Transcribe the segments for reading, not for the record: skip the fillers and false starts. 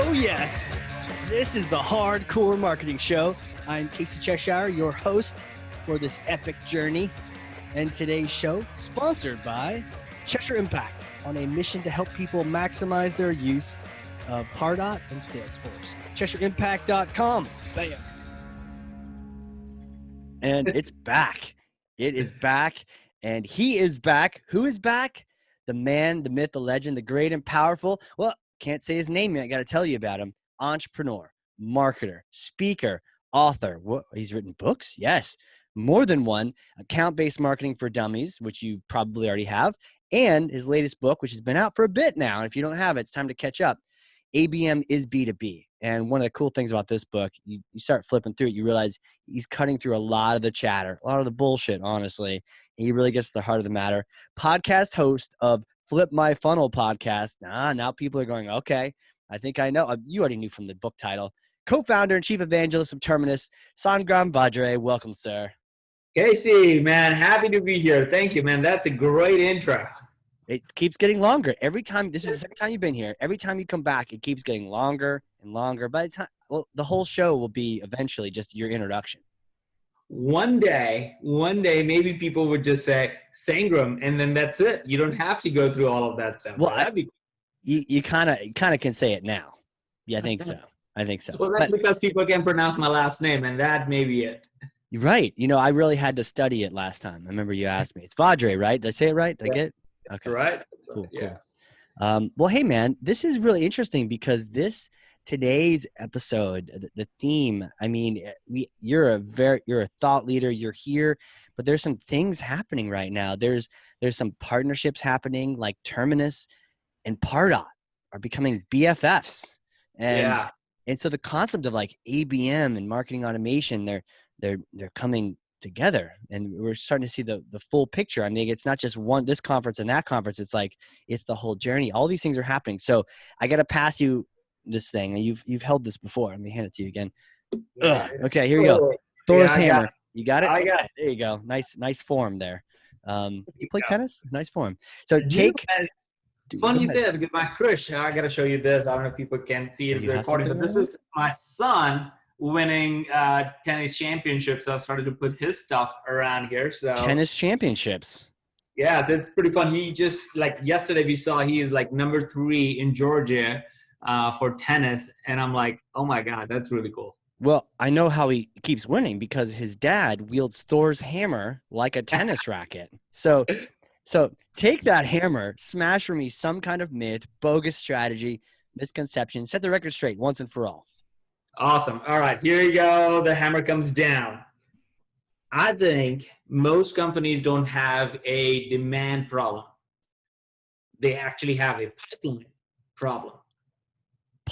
Oh yes, this is the Hardcore Marketing Show. I'm Casey Cheshire, your host for this epic journey. And today's show, sponsored by Cheshire Impact, on a mission to help people maximize their use of Pardot and Salesforce. CheshireImpact.com. Bam. And it's back. It is back. And he is back. Who is back? The man, the myth, the legend, the great and powerful. Well, can't say his name yet. I got to tell you about him. Entrepreneur, marketer, speaker, author. What? He's written books? Yes. More than one. Account-based marketing for dummies, which you probably already have. And his latest book, which has been out for a bit now. And if you don't have it, it's time to catch up. ABM is B2B. And one of the cool things about this book, you start flipping through it, you realize he's cutting through a lot of the chatter, a lot of the bullshit, honestly. And he really gets to the heart of the matter. Podcast host of Flip My Funnel podcast. Now people are going, okay, I think I know. You already knew from the book title. Co-founder and chief evangelist of Terminus, Sangram Vajre. Welcome, sir. Casey, man, happy to be here. Thank you, man. That's a great intro. It keeps getting longer. Every time, this is the second time you've been here. Every time you come back, it keeps getting longer and longer. By the time, the whole show will be eventually just your introduction. One day, maybe people would just say Sangram, and then that's it. You don't have to go through all of that stuff. Well, you kind of can say it now. Yeah, I think so. Well, that's because people can pronounce my last name, and that may be it. You're right. You know, I really had to study it last time. I remember you asked me. It's Vajre, right? Did I say it right? Did I get it? Okay. Right. Cool. Yeah. Cool. Well, hey man, this is really interesting because today's episode, the theme, I mean, you're a thought leader, you're here, but there's some things happening right now. There's some partnerships happening, like Terminus and Pardot are becoming BFFs. And so the concept of like ABM and marketing automation, they're coming together, and we're starting to see the full picture. I mean, it's not just this conference and that conference. It's like, it's the whole journey. All these things are happening. So I got to pass you this thing. You've held this before. Let me hand it to you again. Okay, here you go. Thor's hammer. You got it? I got it. There you go. Nice form there. You play tennis? Nice form. So take. Funny you said, because my crush, I got to show you this. I don't know if people can see it recording, but this is my son winning tennis championships. So I started to put his stuff around here. So tennis championships. Yeah, so it's pretty fun. He just, like yesterday we saw he is like number 3 in Georgia for tennis. And I'm like, oh my God, that's really cool. Well, I know how he keeps winning because his dad wields Thor's hammer like a tennis racket. So take that hammer, smash for me some kind of myth, bogus strategy, misconception, set the record straight once and for all. Awesome. All right, here you go. The hammer comes down. I think most companies don't have a demand problem. They actually have a pipeline problem.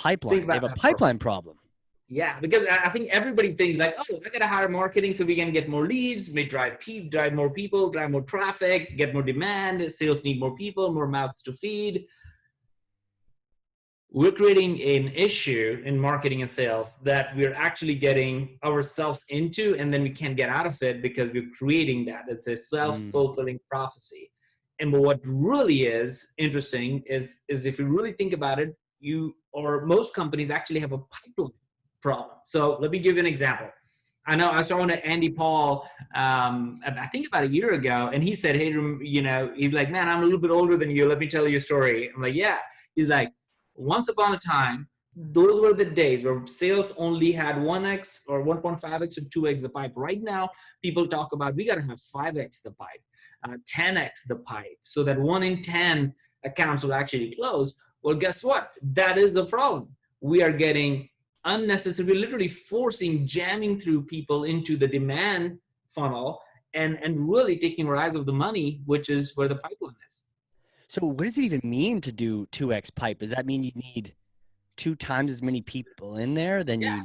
They have a pipeline problem. Yeah, because I think everybody thinks like, oh, I got to hire marketing so we can get more leads, may drive more people, drive more traffic, get more demand. Sales need more people, more mouths to feed. We're creating an issue in marketing and sales that we're actually getting ourselves into, and then we can't get out of it because we're creating that. It's a self-fulfilling prophecy. And what really is interesting is if you really think about it, most companies actually have a pipeline problem. So let me give you an example. I know I was talking to Andy Paul, I think about a year ago, and he said, hey, he's like, man, I'm a little bit older than you. Let me tell you a story. I'm like, yeah. He's like, once upon a time, those were the days where sales only had 1x or 1.5x or 2x the pipe. Right now, people talk about we got to have 5x the pipe, 10x the pipe, so that 1 in 10 accounts will actually close. Well, guess what? That is the problem. We are getting unnecessary, literally jamming through people into the demand funnel and really taking our eyes off the money, which is where the pipeline is. So what does it even mean to do 2x pipe? Does that mean you need 2 times as many people in there than you?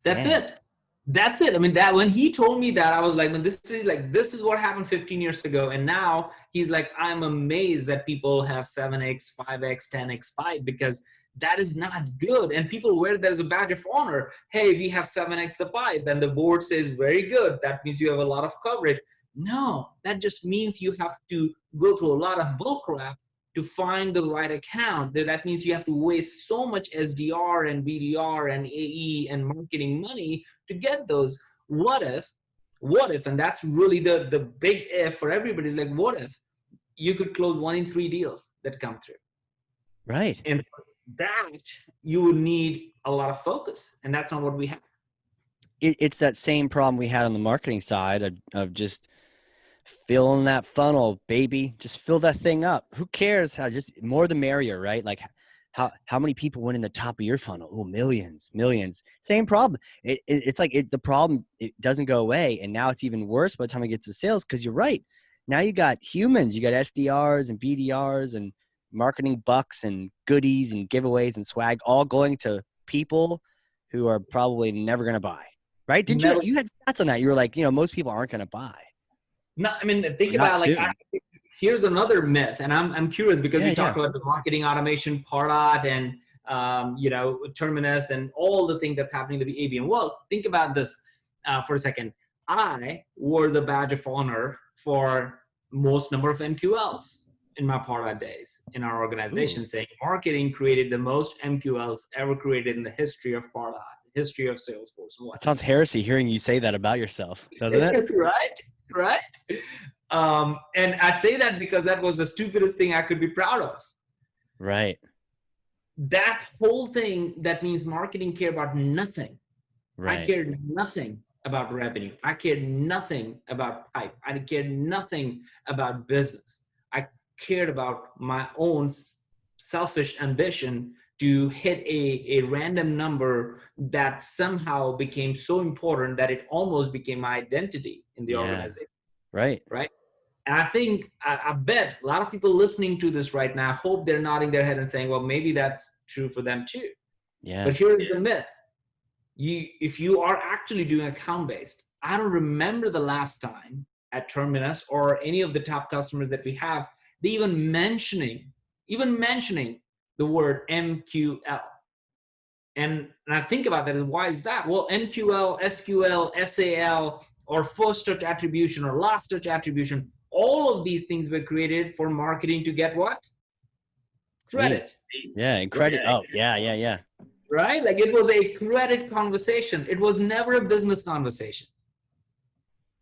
That's it. That's it. I mean, that when he told me that, I was like, man, this is what happened 15 years ago. And now he's like, I'm amazed that people have 7x, 5x, 10x pipe, because that is not good. And people wear that as a badge of honor. Hey, we have 7x the pipe. And the board says, very good. That means you have a lot of coverage. No, that just means you have to go through a lot of bull crap to find the right account, that means you have to waste so much SDR and BDR and AE and marketing money to get those. What if, and that's really the big if for everybody, is like, what if you could close 1 in 3 deals that come through? Right. And for that, you would need a lot of focus, and that's not what we have. It's that same problem we had on the marketing side of just filling that funnel, baby. Just fill that thing up. Who cares how, just more the merrier, right? Like how many people went in the top of your funnel? Oh, millions. Same problem. It's like the problem, it doesn't go away. And now it's even worse by the time it gets to sales, because you're right. Now you got humans, you got SDRs and BDRs and marketing bucks and goodies and giveaways and swag, all going to people who are probably never going to buy. Right? Didn't you had stats on that? You were like, most people aren't going to buy. No, I mean, think about like, here's another myth, and I'm curious because we talked about the marketing automation, Pardot, and Terminus, and all the things that's happening to the ABM. Well, think about this for a second. I wore the badge of honor for most number of MQLs in my Pardot days in our organization, saying marketing created the most MQLs ever created in the history of Pardot, history of Salesforce. It sounds heresy hearing you say that about yourself, doesn't it? Right. And I say that because that was the stupidest thing I could be proud of. Right. That whole thing, that means marketing cared about nothing. Right. I cared nothing about revenue. I cared nothing about pipe. I cared nothing about business. I cared about my own selfish ambition to hit a random number that somehow became so important that it almost became my identity in the organization. Right. And I think, I bet a lot of people listening to this right now, hope they're nodding their head and saying, well, maybe that's true for them too. Yeah. But here's the myth. If you are actually doing account-based, I don't remember the last time at Terminus or any of the top customers that we have, they even mentioning the word MQL. And I think about that, why is that? Well, MQL, SQL, SAL, or first touch attribution or last touch attribution, all of these things were created for marketing to get what? Credit. Yeah, and credit. Oh, yeah. Right? Like, it was a credit conversation. It was never a business conversation.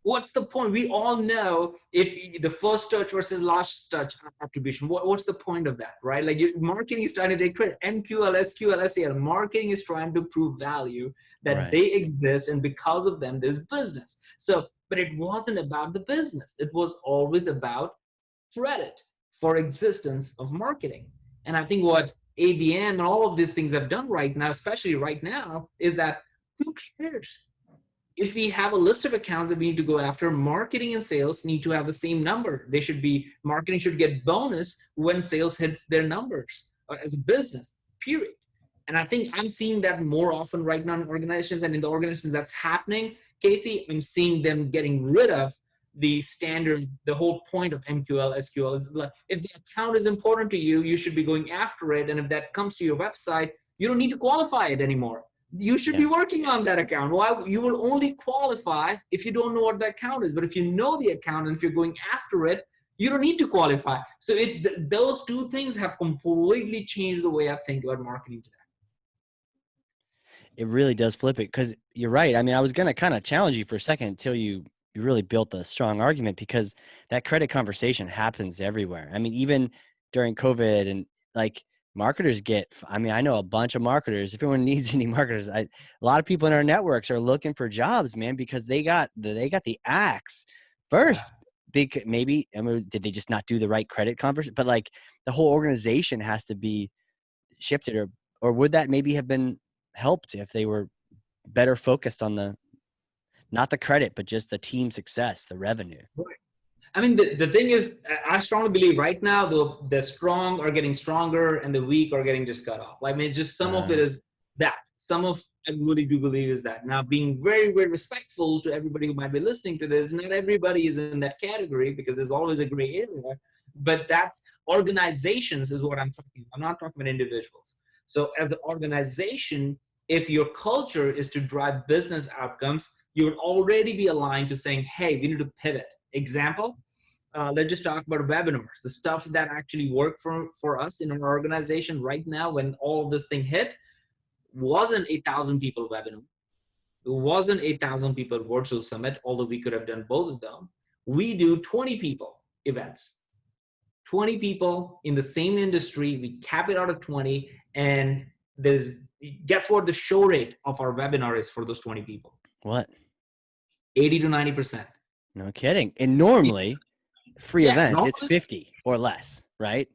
What's the point? We all know if the first touch versus last touch attribution, what's the point of that, right? Like, marketing is trying to take credit. MQL, SQL, SAL, marketing is trying to prove value that they exist, and because of them, there's business. So, but it wasn't about the business. It was always about credit for existence of marketing. And I think what ABM and all of these things have done right now, especially right now, is that who cares? If we have a list of accounts that we need to go after, marketing and sales need to have the same number. Marketing should get bonus when sales hits their numbers as a business, period. And I think I'm seeing that more often right now in organizations, and in the organizations that's happening, Casey, I'm seeing them getting rid of the standard, the whole point of MQL, SQL is like, if the account is important to you, you should be going after it. And if that comes to your website, you don't need to qualify it anymore. You should be working on that account. Why? You will only qualify if you don't know what the account is. But if you know the account and if you're going after it, you don't need to qualify. So those two things have completely changed the way I think about marketing today. It really does flip it, because you're right. I mean, I was going to kind of challenge you for a second until you really built a strong argument, because that credit conversation happens everywhere. I mean, even during COVID, and like, marketers I know a bunch of marketers. If anyone needs any marketers, a lot of people in our networks are looking for jobs, man, because they got the axe first. Maybe, I mean, did they just not do the right credit conversation? But like, the whole organization has to be shifted, or would that maybe have been helped if they were better focused on not the credit, but just the team success, the revenue. Right. I mean, the thing is, I strongly believe right now, the strong are getting stronger and the weak are getting just cut off. I mean, just some of it is that. Some of I really do believe is that. Now, being very, very respectful to everybody who might be listening to this, not everybody is in that category, because there's always a gray area. But that's organizations is what I'm talking about. I'm not talking about individuals. So as an organization, if your culture is to drive business outcomes, you would already be aligned to saying, hey, we need to pivot. Example, let's just talk about webinars. The stuff that actually worked for us in our organization right now when all of this thing hit wasn't 8,000 people webinar. It wasn't 8,000 people virtual summit, although we could have done both of them. We do 20 people events. 20 people in the same industry, we cap it out at 20, and guess what the show rate of our webinar is for those 20 people? What? 80 to 90%. No kidding. And normally, free Yeah, events, it's normally 50 or less, right?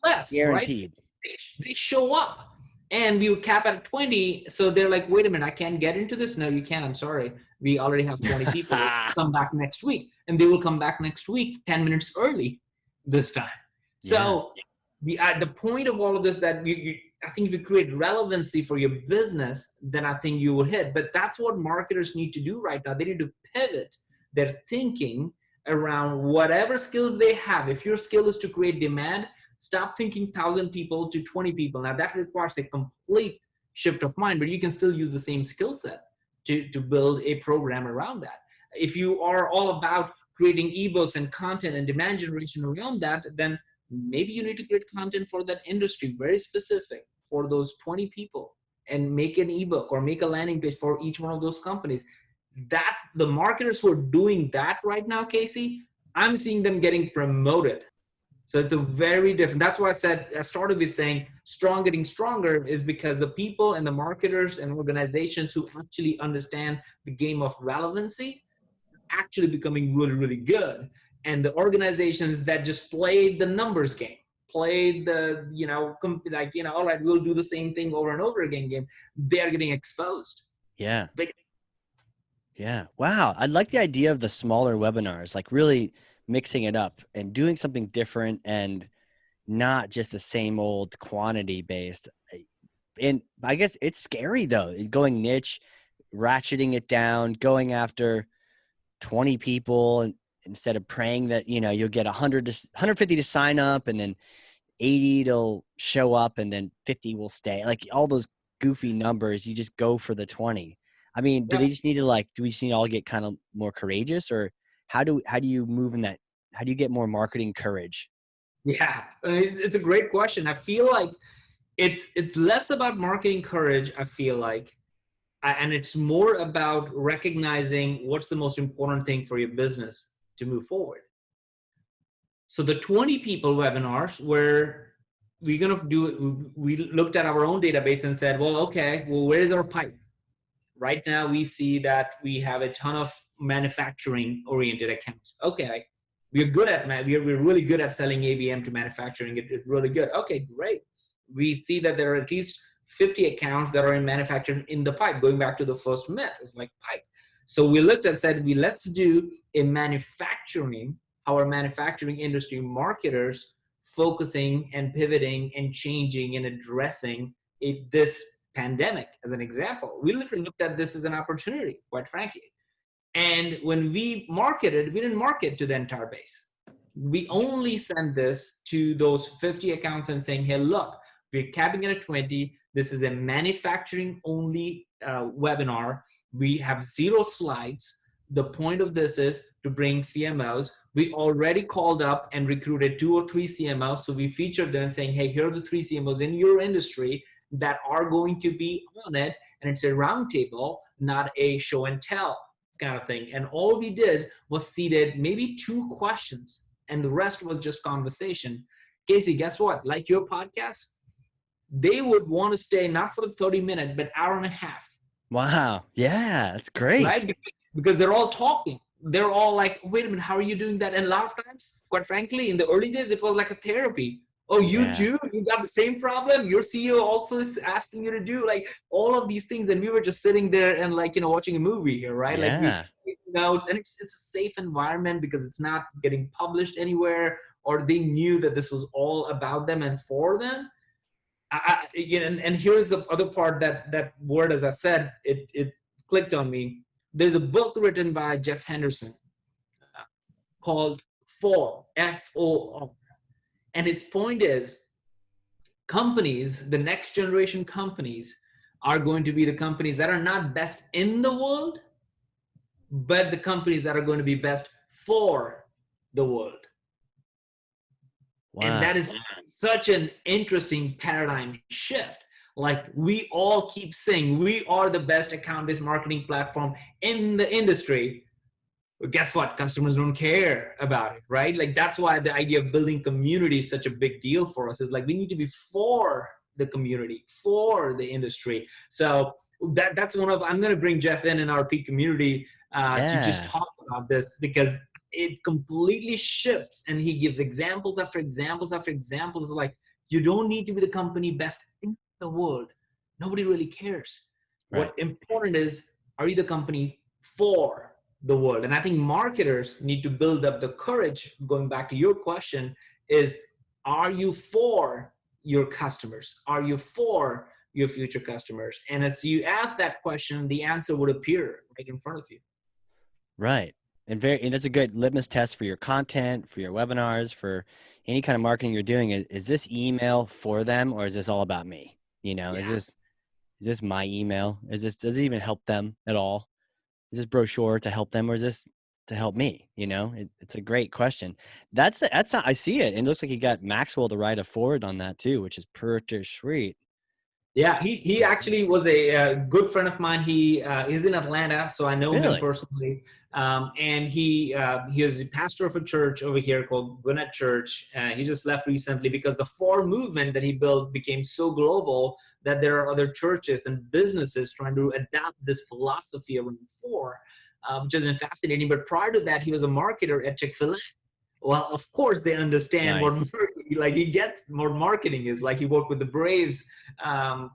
less, Guaranteed. right? They show up. And we would cap at 20. So they're like, wait a minute, I can't get into this. No, you can't. I'm sorry. We already have 20 people. Come back next week. And they will come back next week 10 minutes early this time. So the point of all of this that I think if you create relevancy for your business, then I think you will hit. But that's what marketers need to do right now. They need to pivot their thinking around whatever skills they have. If your skill is to create demand, stop thinking 1,000 people to 20 people. Now that requires a complete shift of mind, but you can still use the same skill set to build a program around that. If you are all about creating ebooks and content and demand generation around that, then maybe you need to create content for that industry, very specific for those 20 people, and make an ebook or make a landing page for each one of those companies. That the marketers who are doing that right now, Casey, I'm seeing them getting promoted. So it's a very different, that's why I started with saying strong getting stronger is because the people and the marketers and organizations who actually understand the game of relevancy are actually becoming really, really good. And the organizations that just played the numbers game, played the, all right, we'll do the same thing over and over again game, they are getting exposed. Yeah. Yeah. Wow. I like the idea of the smaller webinars, like really mixing it up and doing something different and not just the same old quantity based. And I guess it's scary though, going niche, ratcheting it down, going after 20 people and instead of praying that, you'll get 150 to sign up and then 80 will show up and then 50 will stay. Like all those goofy numbers, you just go for the 20. I mean, do they just need to do we just need to all get kind of more courageous, or how do you move in that? How do you get more marketing courage? Yeah, it's a great question. I feel like it's less about marketing courage, I feel like, and it's more about recognizing what's the most important thing for your business to move forward. So the 20 people webinars where we're going to do, we looked at our own database and said, well, okay, well, where is our pipe? Right now, we see that we have a ton of manufacturing-oriented accounts. Okay, we're good at we're really good at selling ABM to manufacturing. It's really good. Okay, great. We see that there are at least 50 accounts that are in manufacturing in the pipe. Going back to the first myth, it's like pipe. So we looked and said, let's do a manufacturing, our manufacturing industry marketers focusing and pivoting and changing and addressing this pandemic as an example. We literally looked at this as an opportunity, quite frankly. And when we marketed, we didn't market to the entire base. We only sent this to those 50 accounts and saying, hey, look, we're capping it at 20. This is a manufacturing only webinar. We have 0 slides. The point of this is to bring CMOs. We already called up and recruited 2 or 3 CMOs. So we featured them saying, hey, here are the 3 CMOs in your industry that are going to be on it, and it's a roundtable, not a show and tell kind of thing. And all we did was seeded maybe 2 questions, and the rest was just conversation. Casey, guess what? Like your podcast, they would want to stay not for the 30-minute, but hour and a half. Wow. Yeah, that's great. Right? Because they're all talking. They're all like, wait a minute, how are you doing that? And a lot of times, quite frankly, in the early days, it was like a therapy. Oh, you too? You got the same problem? Your CEO also is asking you to do like all of these things. And we were just sitting there and watching a movie here, right? Yeah. Like we notes, and it's a safe environment because it's not getting published anywhere, or they knew that this was all about them and for them. And here's the other part that word, as I said, it clicked on me. There's a book written by Jeff Henderson called For, F-O-R. And his point is companies, the next generation companies, are going to be the companies that are not best in the world, but the companies that are going to be best for the world. And that Wow. is such an interesting paradigm shift. Like, we all keep saying we are the best account-based marketing platform in the industry. But guess what? Customers don't care about it, right? Like, that's why the idea of building community is such a big deal for us. Is like, we need to be for the community, for the industry. So that's one of, I'm going to bring Jeff in our P community to just Yeah. talk about this, because it completely shifts, and he gives examples after examples after examples. Like, you don't need to be the company best in the world. Nobody really cares. Right. What important is, are you the company for the world? And I think marketers need to build up the courage, going back to your question, is, are you for your customers? Are you for your future customers? And as you ask that question, the answer would appear right in front of you. Right. And that's a good litmus test for your content, for your webinars, for any kind of marketing you're doing. Is this email for them, or is this all about me? You know, Yeah. is this my email? Does it even help them at all? Is this brochure to help them, or is this to help me? You know, it's a great question. That's I see it. And it looks like you got Maxwell to write a forward on that too, which is pretty sweet. Yeah, he actually was a good friend of mine. He is in Atlanta, so I know him Really? personally. And he is a pastor of a church over here called Gwinnett Church. He just left recently because the FOR movement that he built became so global that there are other churches and businesses trying to adopt this philosophy around FOR, which has been fascinating. But prior to that, he was a marketer at Chick-fil-A. Well, of course they understand what Nice. like, he gets what marketing is. Like, he worked with the Braves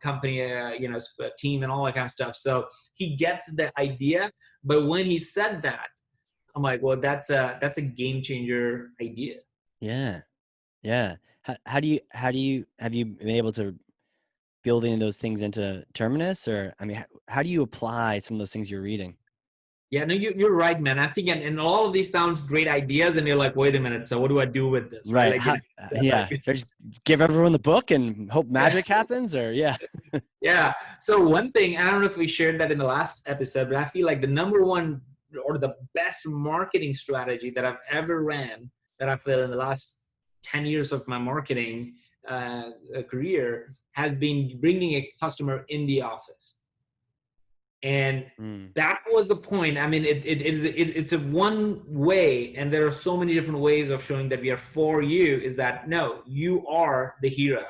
company, team and all that kind of stuff. So he gets the idea. But when he said that, I'm like, well, that's a game changer idea. Yeah. Yeah. How do you have you been able to build any of those things into Terminus, or I mean, how do you apply some of those things you're reading? Yeah, no, you're right, man. I think, and all of these sounds great ideas, and you're like, wait a minute, so what do I do with this, right? Right. Like, it's Yeah. like, Should I just give everyone the book and hope yeah. magic happens, or yeah. Yeah. So one thing, I don't know if we shared that in the last episode, but I feel like the number one or the best marketing strategy that I've ever ran, that I feel in the last 10 years of my marketing career, has been bringing a customer in the office. And Mm. that was the point. I mean, it's a one way, and there are so many different ways of showing that we are for you, is that, no, you are the hero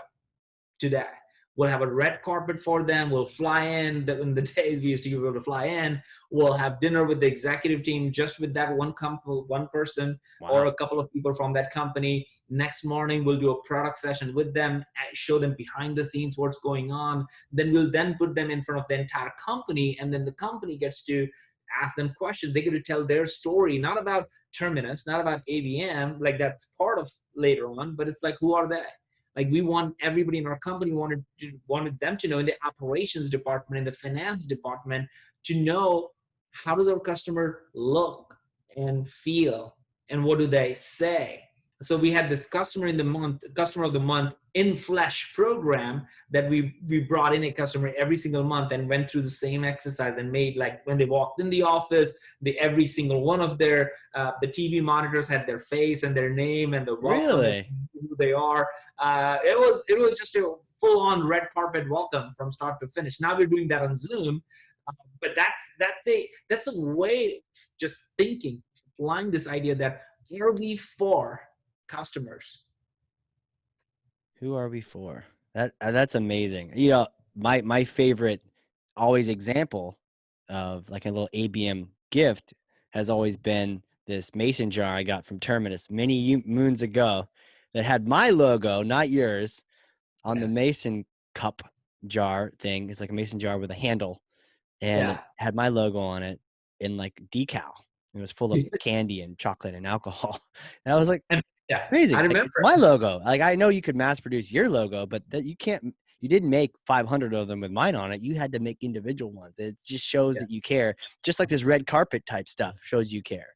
today. We'll have a red carpet for them. We'll fly in the days we used to be able to fly in. We'll have dinner with the executive team, just with that one person or Wow. a couple of people from that company. Next morning, we'll do a product session with them, show them behind the scenes what's going on. Then we'll put them in front of the entire company, and then the company gets to ask them questions. They get to tell their story, not about Terminus, not about ABM, like that's part of later on, but it's like, who are they? Like, we want everybody in our company wanted them to know, in the operations department, in the finance department, to know, how does our customer look and feel, and what do they say. So we had this customer of the month in flesh program, that we brought in a customer every single month and went through the same exercise, and made, like, when they walked in the office, every single one of their the TV monitors had their face and their name and the welcome, and Really? who they are. It was just a full-on red carpet welcome from start to finish. Now we're doing that on Zoom, but that's a way of just thinking, applying this idea that, are we for customers? Who are we for? That's amazing. You know, my favorite always example of like a little ABM gift has always been this mason jar I got from Terminus many moons ago that had my logo, not yours, on the Yes. mason cup jar thing. It's like a mason jar with a handle, and it Yeah. had my logo on it in like decal. It was full of candy and chocolate and alcohol. And I was like, And yeah, I amazing. Like, remember. it's my logo. Like, I know you could mass produce your logo, but that you didn't make 500 of them with mine on it. You had to make individual ones. It just shows that you care. Just like this red carpet type stuff shows you care.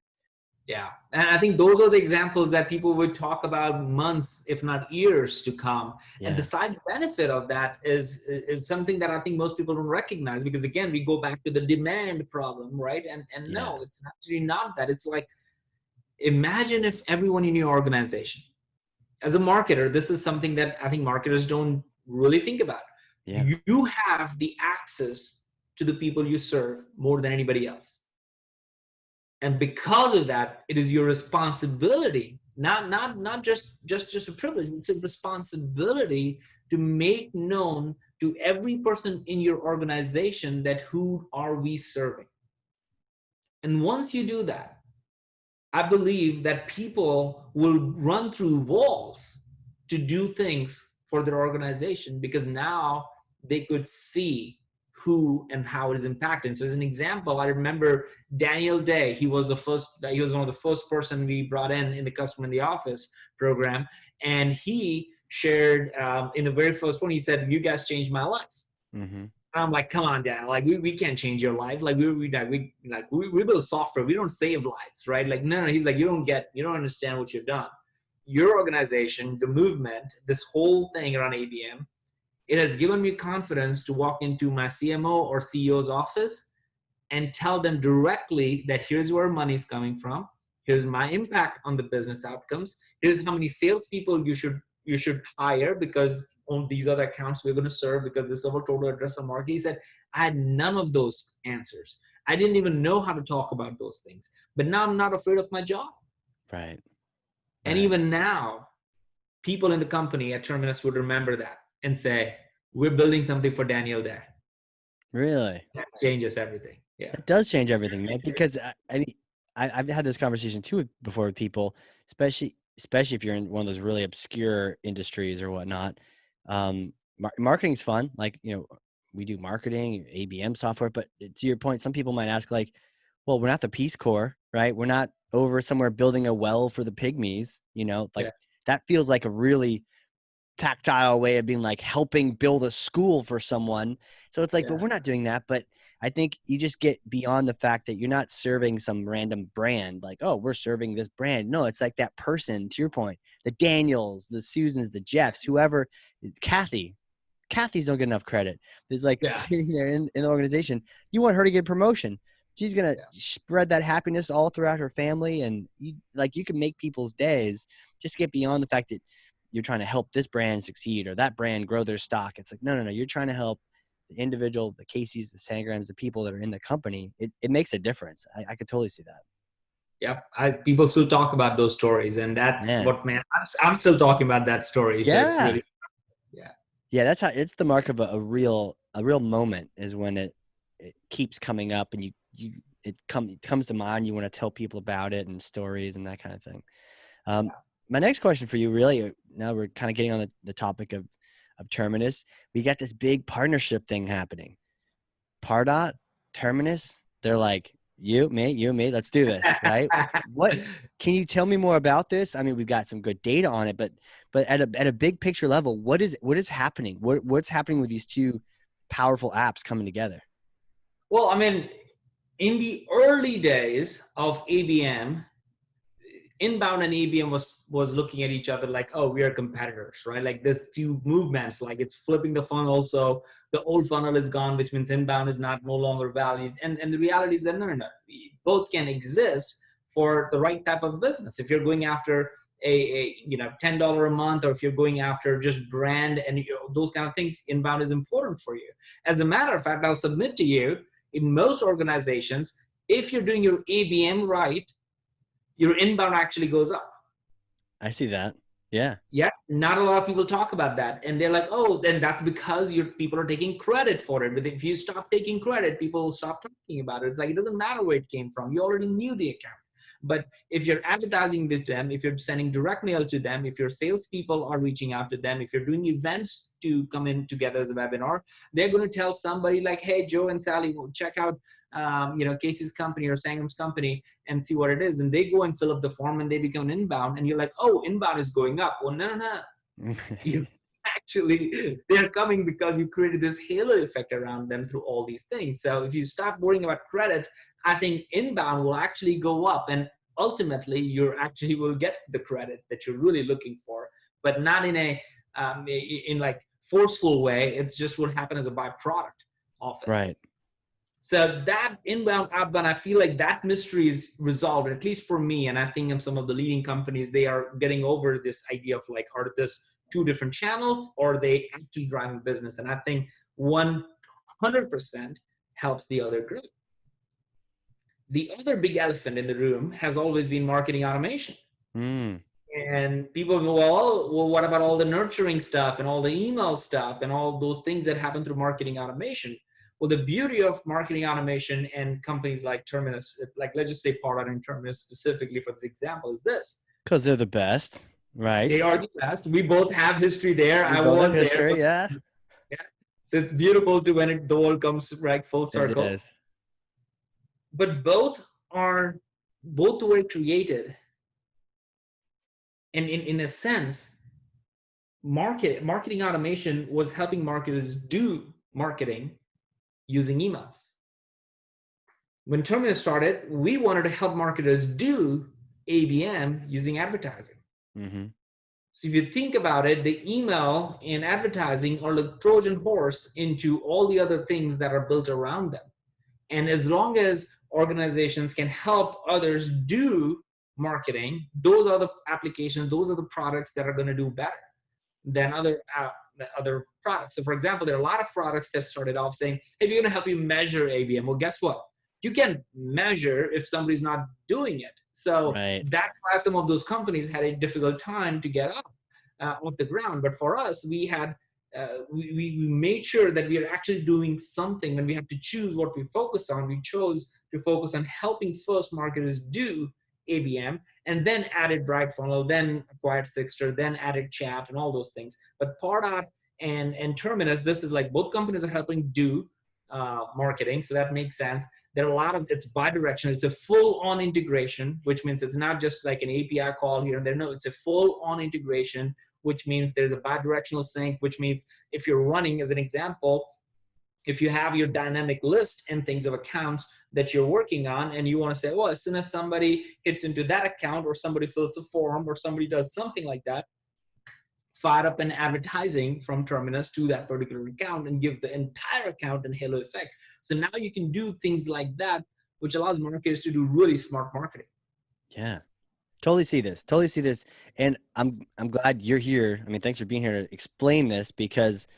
Yeah, and I think those are the examples that people would talk about months, if not years, to come. And the Yeah. side benefit of that is something that I think most people don't recognize, because again, we go back to the demand problem, right? And Yeah. no, it's actually not that. It's like, imagine if everyone in your organization as a marketer, this is something that I think marketers don't really think about. Yeah. You have the access to the people you serve more than anybody else. And because of that, it is your responsibility, not just a privilege, it's a responsibility to make known to every person in your organization that who are we serving. And once you do that, I believe that people will run through walls to do things for their organization, because now they could see who and how it is impacting. So as an example, I remember Daniel Day. He was one of the first person we brought in the customer in the office program. And he shared in the very first one, he said, "You guys changed my life." Mm-hmm. I'm like, "Come on, Dan! Like, we can't change your life. Like, we build software. We don't save lives, right? Like, no." He's like, "You don't understand what you've done. Your organization, the movement, this whole thing around ABM, it has given me confidence to walk into my CMO or CEO's office and tell them directly that here's where money's coming from. Here's my impact on the business outcomes. Here's how many salespeople you should hire, because on these other accounts we're going to serve, because this is our total addressable market." He said, "I had none of those answers. I didn't even know how to talk about those things. But now I'm not afraid of my job." Right. And Right. even now, people in the company at Terminus would remember that and say, "We're building something for Daniel Day." Really? That changes everything. Yeah. It does change everything, man. Because I mean, I've had this conversation too before with people, especially if you're in one of those really obscure industries or whatnot. Marketing's fun. Like, we do marketing, ABM software. But to your point, some people might ask, like, well, we're not the Peace Corps, right? We're not over somewhere building a well for the pygmies. Like Yeah. that feels like a really tactile way of being like helping build a school for someone. So it's like, but Yeah. we're not doing that. But I think you just get beyond the fact that you're not serving some random brand, like, oh, we're serving this brand. No, it's like that person, to your point, the Daniels, the Susans, the Jeffs, whoever. Kathy's don't get enough credit. There's like Yeah. sitting there in the organization. You want her to get a promotion. She's going to spread that happiness all throughout her family. And you can make people's days. Just get beyond the fact that you're trying to help this brand succeed or that brand grow their stock. It's like, no. You're trying to help the individual, the Casey's, the Sangrams, the people that are in the company. It makes a difference. I could totally see that. Yep. People still talk about those stories, and that's Man. what, man, I'm still talking about that story. So it's Yeah. really, yeah. Yeah. That's how it's the mark of a real moment is when it keeps coming up and it comes to mind. You want to tell people about it and stories and that kind of thing. My next question for you, really, now we're kind of getting on the topic of Terminus. We got this big partnership thing happening. Pardot, Terminus, they're like, you, me, let's do this, right? What can you tell me more about this? I mean, we've got some good data on it, but at a big picture level, what is happening? What's happening with these two powerful apps coming together? Well, I mean, in the early days of ABM, Inbound and ABM was looking at each other like, oh, we are competitors, right? Like this two movements, like it's flipping the funnel. So the old funnel is gone, which means inbound is no longer valued. And the reality is that no, both can exist for the right type of business. If you're going after a $10 a month, or if you're going after just brand and those kind of things, inbound is important for you. As a matter of fact, I'll submit to you, in most organizations, if you're doing your ABM right, your inbound actually goes up. I see that. Yeah. Yeah, not a lot of people talk about that, and they're like, oh, then that's because your people are taking credit for it. But if you stop taking credit, people will stop talking about it. It's like, it doesn't matter where it came from, you already knew the account. But if you're advertising to them, if you're sending direct mail to them, if your salespeople are reaching out to them, if you're doing events to come in together as a webinar, they're going to tell somebody like, hey, Joe and Sally, check out Casey's company or Sangram's company and see what it is. And they go and fill up the form and they become inbound. And you're like, oh, inbound is going up. Well, no. You actually, they're coming because you created this halo effect around them through all these things. So if you stop worrying about credit, I think inbound will actually go up, and ultimately you actually will get the credit that you're really looking for, but not in a in like forceful way. It's just what happened as a byproduct of it. Right. So that inbound, outbound, I feel like that mystery is resolved, at least for me. And I think in some of the leading companies, they are getting over this idea of like, are this two different channels or are they actually driving business? And I think 100% helps the other group. The other big elephant in the room has always been marketing automation. Mm. And people go, well, what about all the nurturing stuff and all the email stuff and all those things that happen through marketing automation? Well, the beauty of marketing automation and companies like Terminus, like let's just say Pardot and Terminus specifically for this example, is this. Because they're the best, right? They are the best. We both have history there. We I both have was there. history, But yeah. yeah. So it's beautiful to when the world comes right full It circle. is. But both were created. And in a sense, marketing automation was helping marketers do marketing using emails. When Terminus started, we wanted to help marketers do ABM using advertising. Mm-hmm. So if you think about it, the email and advertising are the Trojan horse into all the other things that are built around them. And as long as organizations can help others do marketing, those are the applications, those are the products that are going to do better than other products. So for example, there are a lot of products that started off saying, hey, we're going to help you measure ABM. Well, guess what? You can measure if somebody's not doing it. So Right. that's why some of those companies had a difficult time to get up off the ground. But for us, we had we made sure that we are actually doing something. When we had to choose what we focus on, we chose to focus on helping first marketers do ABM, and then added Bright Funnel, then acquired Sixter, then added chat and all those things. But Pardot and Terminus, this is like both companies are helping do marketing, so that makes sense. There are a lot of, it's bi-directional. It's a full-on integration, which means it's not just like an API call here and there. No, it's a full-on integration, which means there's a bi-directional sync, which means if you're running, as an example, if you have your dynamic list and things of accounts that you're working on and you want to say, well, as soon as somebody hits into that account or somebody fills the form or somebody does something like that, fire up an advertising from Terminus to that particular account and give the entire account an halo effect. So now you can do things like that, which allows marketers to do really smart marketing. Yeah. Totally see this. Totally see this. And I'm glad you're here. I mean, thanks for being here to explain this because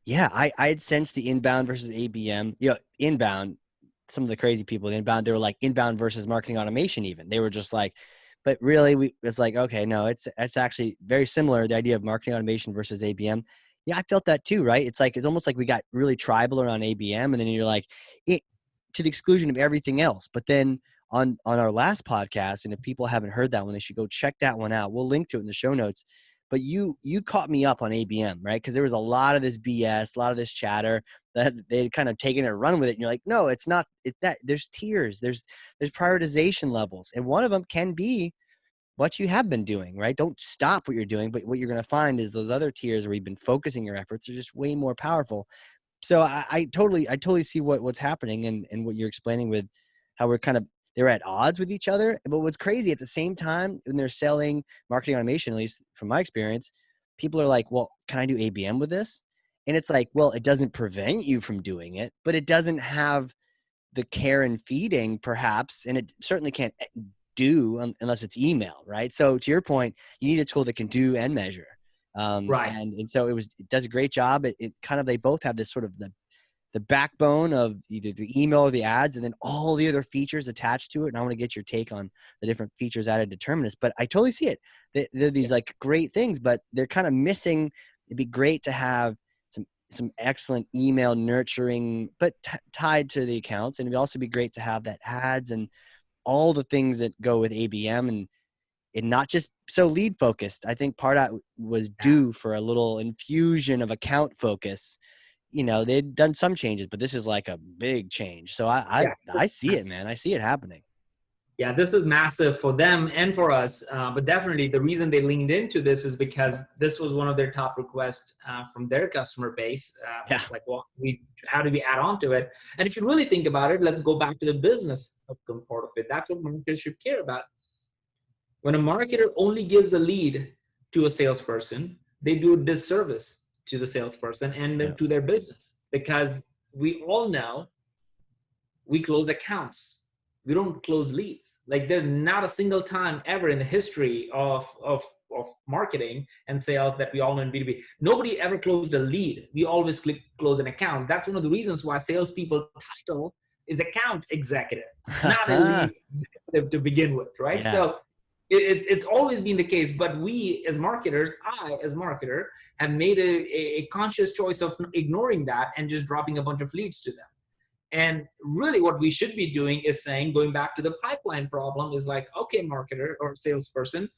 yeah, I had sensed the inbound versus ABM. You know, inbound, some of the crazy people inbound, they were like inbound versus marketing automation even. They were just like, but really it's like, okay, no, it's actually very similar, the idea of marketing automation versus ABM. Yeah, I felt that too, right? It's like it's almost like we got really tribal around ABM and then you're like it to the exclusion of everything else. But then on our last podcast, and if people haven't heard that one, they should go check that one out. We'll link to it in the show notes. But you caught me up on ABM, right? Because there was a lot of this BS, a lot of this chatter that they'd kind of taken it and run with it. And you're like, no, it's not. It's that there's tiers, there's prioritization levels, and one of them can be what you have been doing, right? Don't stop what you're doing, but what you're going to find is those other tiers where you've been focusing your efforts are just way more powerful. So I totally see what's happening and what you're explaining with how we're kind of they're at odds with each other. But what's crazy at the same time when they're selling marketing automation, at least from my experience, people are like, well, can I do ABM with this? And it's like, well, it doesn't prevent you from doing it, but it doesn't have the care and feeding perhaps. And it certainly can't do unless it's email, right? So to your point, you need a tool that can do and measure. Right. And so it does a great job. It kind of, they both have this sort of the backbone of either the email or the ads and then all the other features attached to it. And I want to get your take on the different features added to Terminus, but I totally see it. They're these like great things, but they're kind of missing. It'd be great to have some excellent email nurturing, but tied to the accounts. And it'd also be great to have that ads and all the things that go with ABM and not just so lead focused. I think Pardot was due for a little infusion of account focus. You know, they'd done some changes, but this is like a big change. So I see it, man. I see it happening. Yeah, this is massive for them and for us. But definitely the reason they leaned into this is because this was one of their top requests from their customer base. Yeah. Like, well, how do we add on to it? And if you really think about it, let's go back to the business part of it. That's what marketers should care about. When a marketer only gives a lead to a salesperson, they do a disservice to the salesperson and to their business, because we all know we close accounts. We don't close leads. Like there's not a single time ever in the history of marketing and sales that we all know in B2B. Nobody ever closed a lead. We always close an account. That's one of the reasons why salespeople title is account executive, not a lead executive to begin with, right? Yeah. So it's always been the case, but we as marketers, I as marketer, have made a conscious choice of ignoring that and just dropping a bunch of leads to them. And really what we should be doing is saying, going back to the pipeline problem, is like, okay, marketer or salesperson,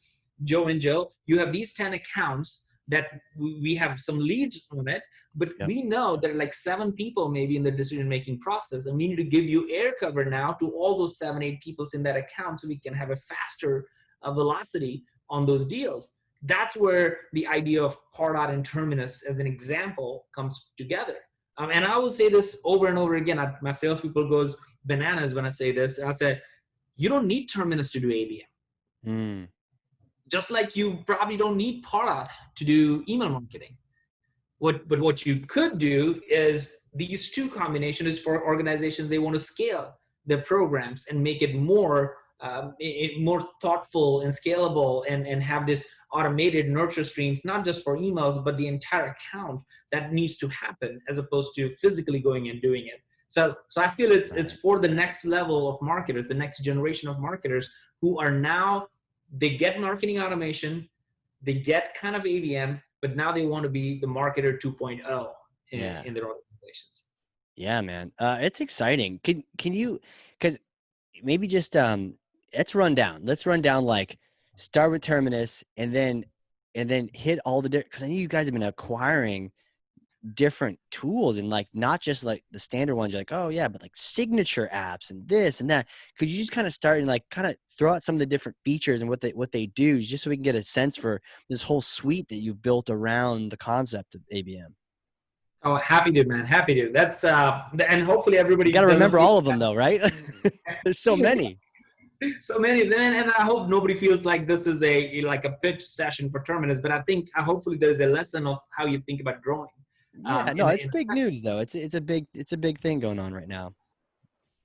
Joe and Jill, you have these 10 accounts that we have some leads on it, but we know there are like 7 people maybe in the decision-making process, and we need to give you air cover now to all those 7, 8 people in that account so we can have a faster velocity on those deals. That's where the idea of Pardot and Terminus as an example comes together. And I will say this over and over again. My salespeople goes bananas when I say this. I said, you don't need Terminus to do ABM. Just like you probably don't need Pardot to do email marketing. But what you could do is these two combinations is for organizations, they want to scale their programs and make it more thoughtful and scalable, and have this automated nurture streams, not just for emails, but the entire account that needs to happen as opposed to physically going and doing it. So I feel it's for the next level of marketers, the next generation of marketers who are now, they get marketing automation, they get kind of ABM, but now they want to be the marketer 2.0 in their organizations. Yeah, man. It's exciting. Can you, because maybe just let's run down like start with Terminus and then hit all the different, because I know you guys have been acquiring different tools, and like not just like the standard ones, you're like, oh yeah, but like signature apps and this and that. Could you just kind of start and like kind of throw out some of the different features and what they do, just so we can get a sense for this whole suite that you've built around the concept of ABM? Oh, happy to, man. Happy to. That's and hopefully everybody, You got to remember all of them though, right? There's so many. So many of them, and I hope nobody feels like this is a pitch session for Terminus, but I think hopefully there's a lesson of how you think about growing. Yeah, no, it's big news though. It's a big thing going on right now.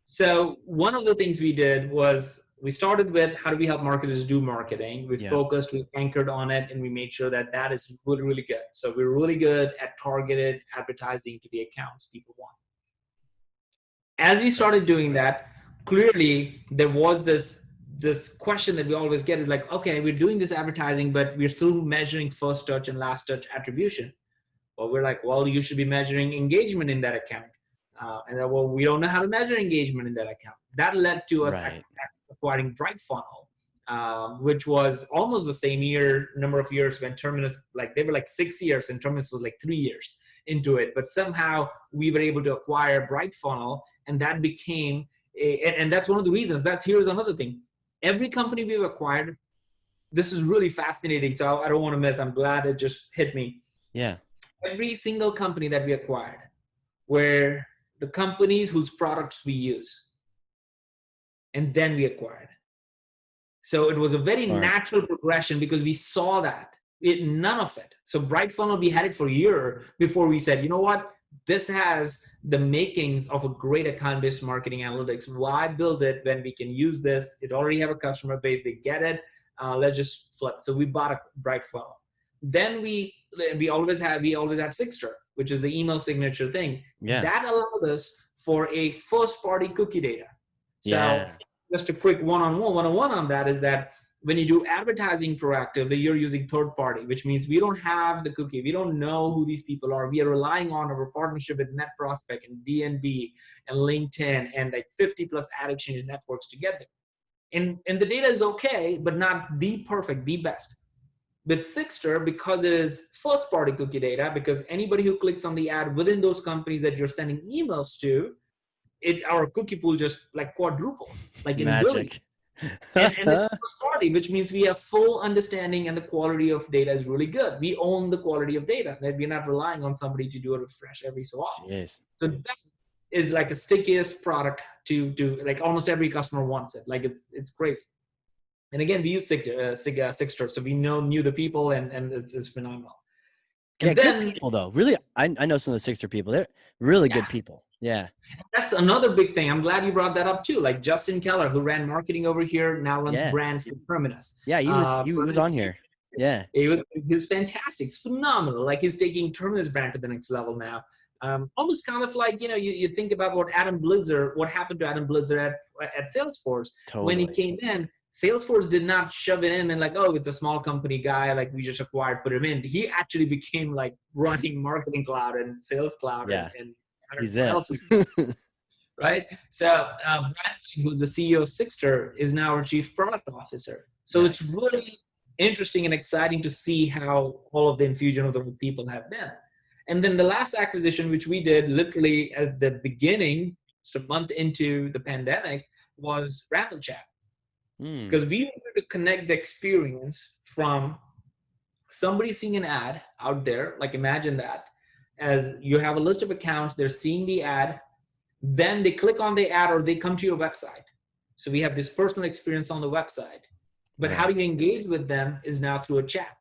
So one of the things we did was we started with how do we help marketers do marketing. We focused, we anchored on it, and we made sure that is really, really good. So we're really good at targeted advertising to the accounts people want. As we started doing that, clearly there was this question that we always get is like, okay, we're doing this advertising, but we're still measuring first touch and last touch attribution. Well, we're like, well, you should be measuring engagement in that account. And then, well, we don't know how to measure engagement in that account. That led to us acquiring BrightFunnel, which was almost the same number of years when Terminus, like they were like 6 years and Terminus was like 3 years into it. But somehow we were able to acquire BrightFunnel, and that became, and that's one of the reasons. Here's another thing. Every company we've acquired, this is really fascinating. So I don't want to miss. I'm glad it just hit me. Yeah. Every single company that we acquired were the companies whose products we use, and then we acquired. So it was a very natural progression because we saw that none of it. So BrightFunnel, we had it for a year before we said, you know what, this has the makings of a great account-based marketing analytics. Why build it when we can use this? It already have a customer base. They get it. Let's just flip. So we bought a BrightFunnel. Then we always had Sigster, which is the email signature thing. Yeah. That allowed us for a first-party cookie data. So just a quick one-on-one on that is that when you do advertising proactively, you're using third-party, which means we don't have the cookie. We don't know who these people are. We are relying on our partnership with NetProspect and DNB and LinkedIn and like 50+ ad exchange networks to get them. And the data is okay, but not the perfect, the best. With Sigster, because it is first-party cookie data, because anybody who clicks on the ad within those companies that you're sending emails to, our cookie pool just like quadrupled, like in magic. And it's first-party, which means we have full understanding and the quality of data is really good. We own the quality of data, that we're not relying on somebody to do a refresh every so often. Jeez. So that is like the stickiest product to like almost every customer wants it. Like it's great. And again, we use Sigster, so we knew the people, and it's phenomenal. And then, good people though. Really, I know some of the Sigster people. They're really good people. Yeah. That's another big thing. I'm glad you brought that up too. Like Justin Keller, who ran marketing over here, now runs Yeah. brand for Terminus. Yeah. He was on here. Yeah. He's fantastic. It's phenomenal. Like he's taking Terminus brand to the next level now. Almost kind of like, you think about what happened to Adam Blitzer at Salesforce. When he Totally. came in, Salesforce did not shove it in and like, oh, it's a small company guy, like we just acquired, put him in. He actually became like running Marketing Cloud and Sales Cloud Yeah. and I don't He's know what it. else is right? So Brad, who's the CEO of Sixter, is now our chief product officer. So it's Nice. really interesting and exciting to see how all of the infusion of the people have been. And then the last acquisition, which we did literally at the beginning, just a month into the pandemic, was Ramble Chat. Mm. Because we wanted to connect the experience from somebody seeing an ad out there, like imagine that, as you have a list of accounts, they're seeing the ad, then they click on the ad or they come to your website. So we have this personal experience on the website. But how Right. do you engage with them is now through a chat.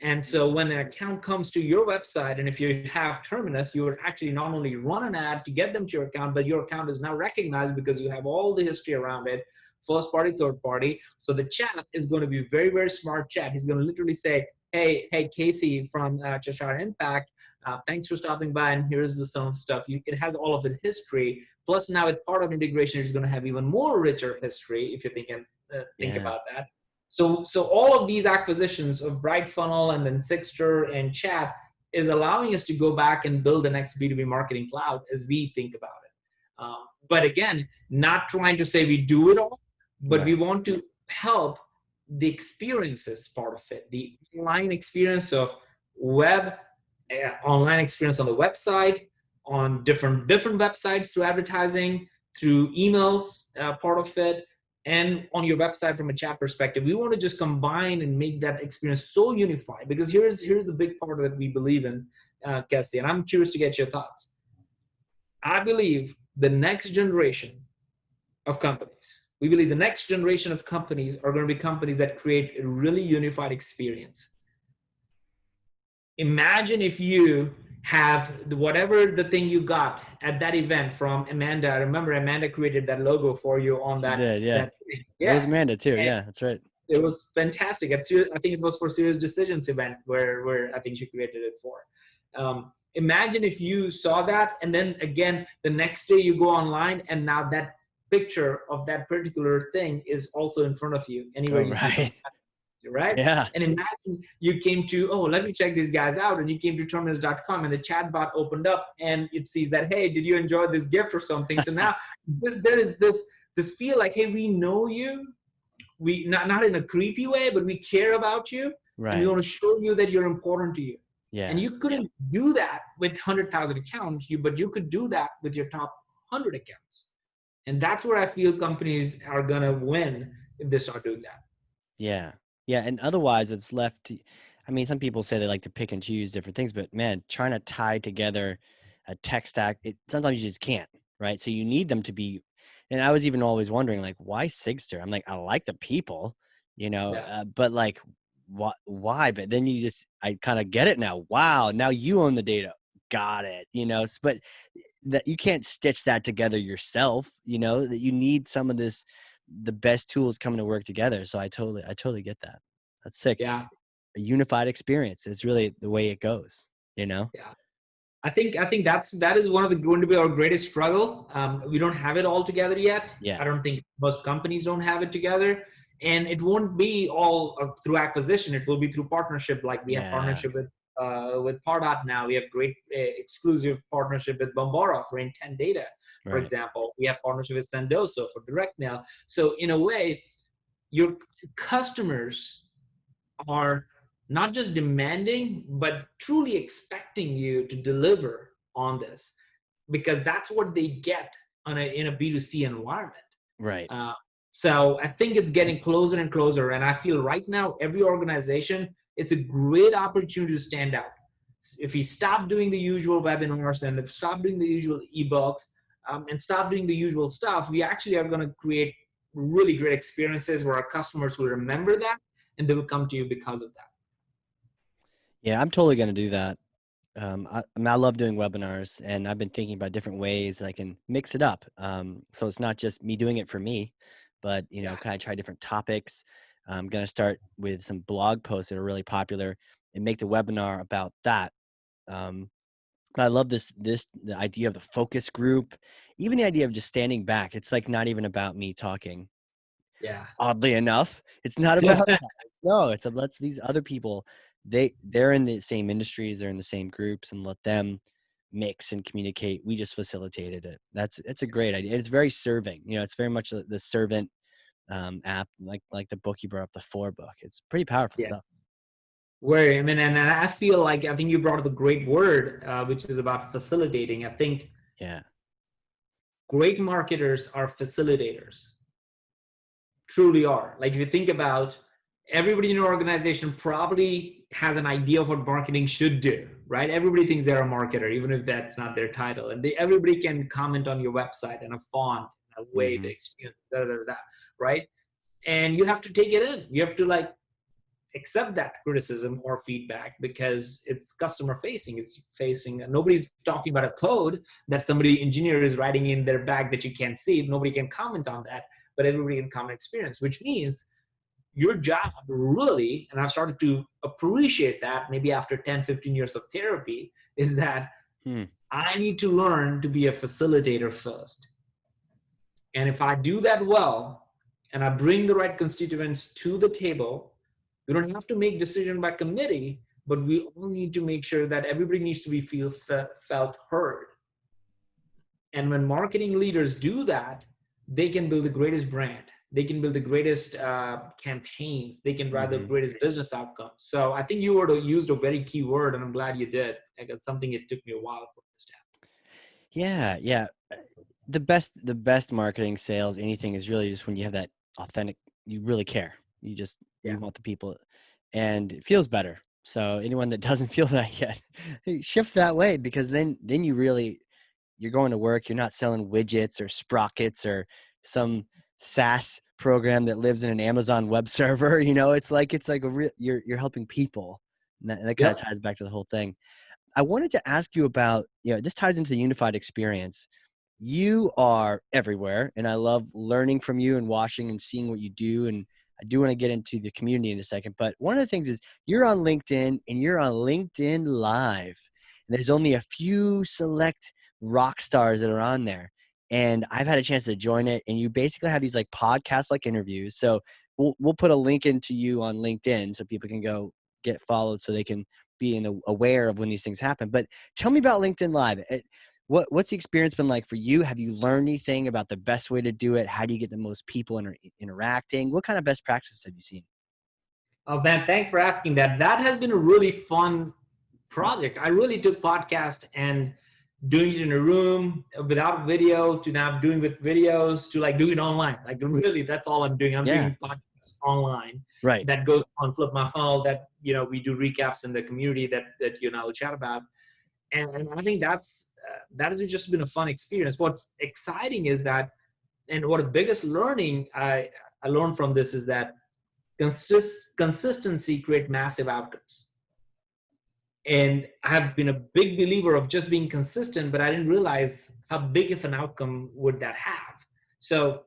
And so when an account comes to your website, and if you have Terminus, you would actually not only run an ad to get them to your account, but your account is now recognized because you have all the history around it, first party, third party. So the chat is going to be very, very smart chat. He's going to literally say, hey, Casey from Cheshire Impact, thanks for stopping by, and here's the some stuff. It has all of the history. Plus now with part of integration, it's going to have even more richer history if you think Yeah. about that. So all of these acquisitions of Bright Funnel and then Sixter and Chat is allowing us to go back and build the next B2B marketing cloud as we think about it. But again, not trying to say we do it all, but we Right. want to help the experiences part of it, the online experience of web, online experience on the website, on different websites through advertising, through emails, part of it, and on your website from a chat perspective. We want to just combine and make that experience so unified, because here's the big part that we believe in, Cassie, and I'm curious to get your thoughts. I believe the next generation of companies, we believe the next generation of companies are going to be companies that create a really unified experience. Imagine if you have whatever the thing you got at that event from Amanda. I remember Amanda created that logo for you on She did. Yeah. that thing. It was Yeah. Amanda too. And Yeah. That's right. it was fantastic. I think it was for Serious Decisions event where I think she created it for. Imagine if you saw that, and then again the next day you go online, and now that picture of that particular thing is also in front of you anywhere Oh, you see from, right. right? Yeah. And imagine you came to, oh, let me check these guys out, and you came to terminus.com, and the chat bot opened up, and it sees that, hey, did you enjoy this gift or something? So now there is this feel like, hey, we know you, we not in a creepy way, but we care about you, and we Right. want to show you that you're important to you. And Yeah. you couldn't do that with 100,000 accounts, but you could do that with your top 100 accounts. And that's where I feel companies are gonna win if they start doing that. Yeah. Yeah. And otherwise, it's left. I mean, some people say they like to pick and choose different things, but man, trying to tie together a tech stack, sometimes you just can't, right? So you need them to be. And I was even always wondering, like, why Sigster? I'm like, I like the people, Yeah. but like, why? But then I kind of get it now. Wow, now you own the data. Got it. But that you can't stitch that together yourself. That you need some of this, the best tools coming to work together. So I totally get that. That's sick. Yeah. A unified experience. It's really the way it goes. Yeah. I think that is one of going to be our greatest struggle. We don't have it all together yet. Yeah. I don't think most companies don't have it together, and it won't be all through acquisition. It will be through partnership. Like we have Yeah. partnership with Pardot now. We have great exclusive partnership with Bombora for intent data, for Right. example. We have partnership with Sendoso for direct mail. So in a way, your customers are not just demanding, but truly expecting you to deliver on this, because that's what they get in a B2C environment. Right. So I think it's getting closer and closer. And I feel right now, every organization, it's a great opportunity to stand out. If we stop doing the usual webinars and stop doing the usual ebooks and stop doing the usual stuff, we actually are going to create really great experiences where our customers will remember that and they will come to you because of that. Yeah, I'm totally going to do that. I love doing webinars, and I've been thinking about different ways I can mix it up. So it's not just me doing it for me, but Yeah. kind of try different topics. I'm gonna start with some blog posts that are really popular and make the webinar about that. Um, I love the idea of the focus group, even the idea of just standing back. It's like not even about me talking. Yeah. Oddly enough, it's not about that. No, it's let's these other people, they're in the same industries, they're in the same groups, and let them mix and communicate. We just facilitated it. It's a great idea. It's very serving. It's very much the servant app, like the book you brought up, the 4 book. It's pretty powerful Yeah. stuff. Where, I mean, and I feel like, I think you brought up a great word, which is about facilitating. I think Yeah. great marketers are facilitators, truly are. Like if you think about, everybody in your organization probably has an idea of what marketing should do, right? Everybody thinks they're a marketer, even if that's not their title. And everybody can comment on your website and a font, a way to Hmm. experience, right? And you have to take it in. You have to like accept that criticism or feedback, because it's customer facing. It's facing, nobody's talking about a code that somebody engineer is writing in their bag that you can't see. Nobody can comment on that, but everybody can common experience, which means your job really, and I've started to appreciate that maybe after 10-15 years of therapy, is that Hmm. I need to learn to be a facilitator first. And if I do that well, and I bring the right constituents to the table, we don't have to make decision by committee, but we all need to make sure that everybody needs to be felt heard. And when marketing leaders do that, they can build the greatest brand. They can build the greatest campaigns. They can drive the Hmm. greatest business outcomes. So I think you used a very key word, and I'm glad you did. Like, it's something it took me a while to understand. Yeah. Yeah. The best marketing, sales, anything is really just when you have that authentic, you really care. You Yeah. want the people, and it feels better. So anyone that doesn't feel that yet, shift that way, because then you're going to work, you're not selling widgets or sprockets or some SaaS program that lives in an Amazon web server. It's like you're helping people. And that kind of Yep. ties back to the whole thing. I wanted to ask you about, this ties into the unified experience. You are everywhere, and I love learning from you and watching and seeing what you do. And I do want to get into the community in a second. But one of the things is you're on LinkedIn, and you're on LinkedIn Live. And there's only a few select rock stars that are on there. And I've had a chance to join it. And you basically have these like podcast like interviews. So we'll put a link into you on LinkedIn so people can go get followed, so they can be aware of when these things happen. But tell me about LinkedIn Live. What's the experience been like for you? Have you learned anything about the best way to do it? How do you get the most people interacting? What kind of best practices have you seen? Oh man, thanks for asking that. That has been a really fun project. I really took podcast and doing it in a room without video to now doing with videos to like doing it online. Like really, that's all I'm doing. I'm Yeah, doing podcasts online right. that goes on Flip My Funnel, that we do recaps in the community that you and I will chat about. And I think that has just been a fun experience. What's exciting is that, and what the biggest learning I learned from this is that consistency create massive outcomes. And I have been a big believer of just being consistent, but I didn't realize how big of an outcome would that have. So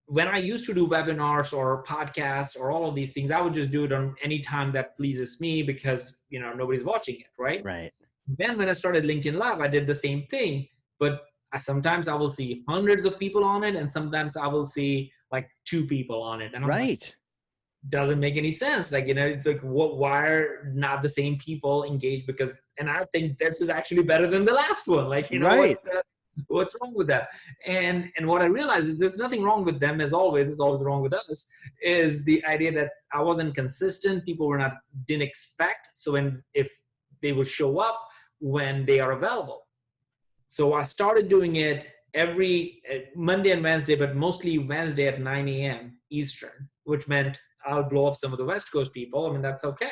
when I used to do webinars or podcasts or all of these things, I would just do it on any time that pleases me, because nobody's watching it, right? Right. Then when I started LinkedIn Live, I did the same thing, but sometimes I will see hundreds of people on it, and sometimes I will see like 2 people on it, and I'm like, Right. doesn't make any sense. Like, it's like, why are not the same people engaged? Because, and I think this is actually better than the last one. Like, Right. what's wrong with that? And what I realized is there's nothing wrong with them, as always. It's always wrong with us. Is the idea that I wasn't consistent. People didn't expect. So if they would show up when they are available. So I started doing it every Monday and Wednesday, but mostly Wednesday at 9 a.m. Eastern, which meant I'll blow up some of the West Coast people. I mean, that's okay.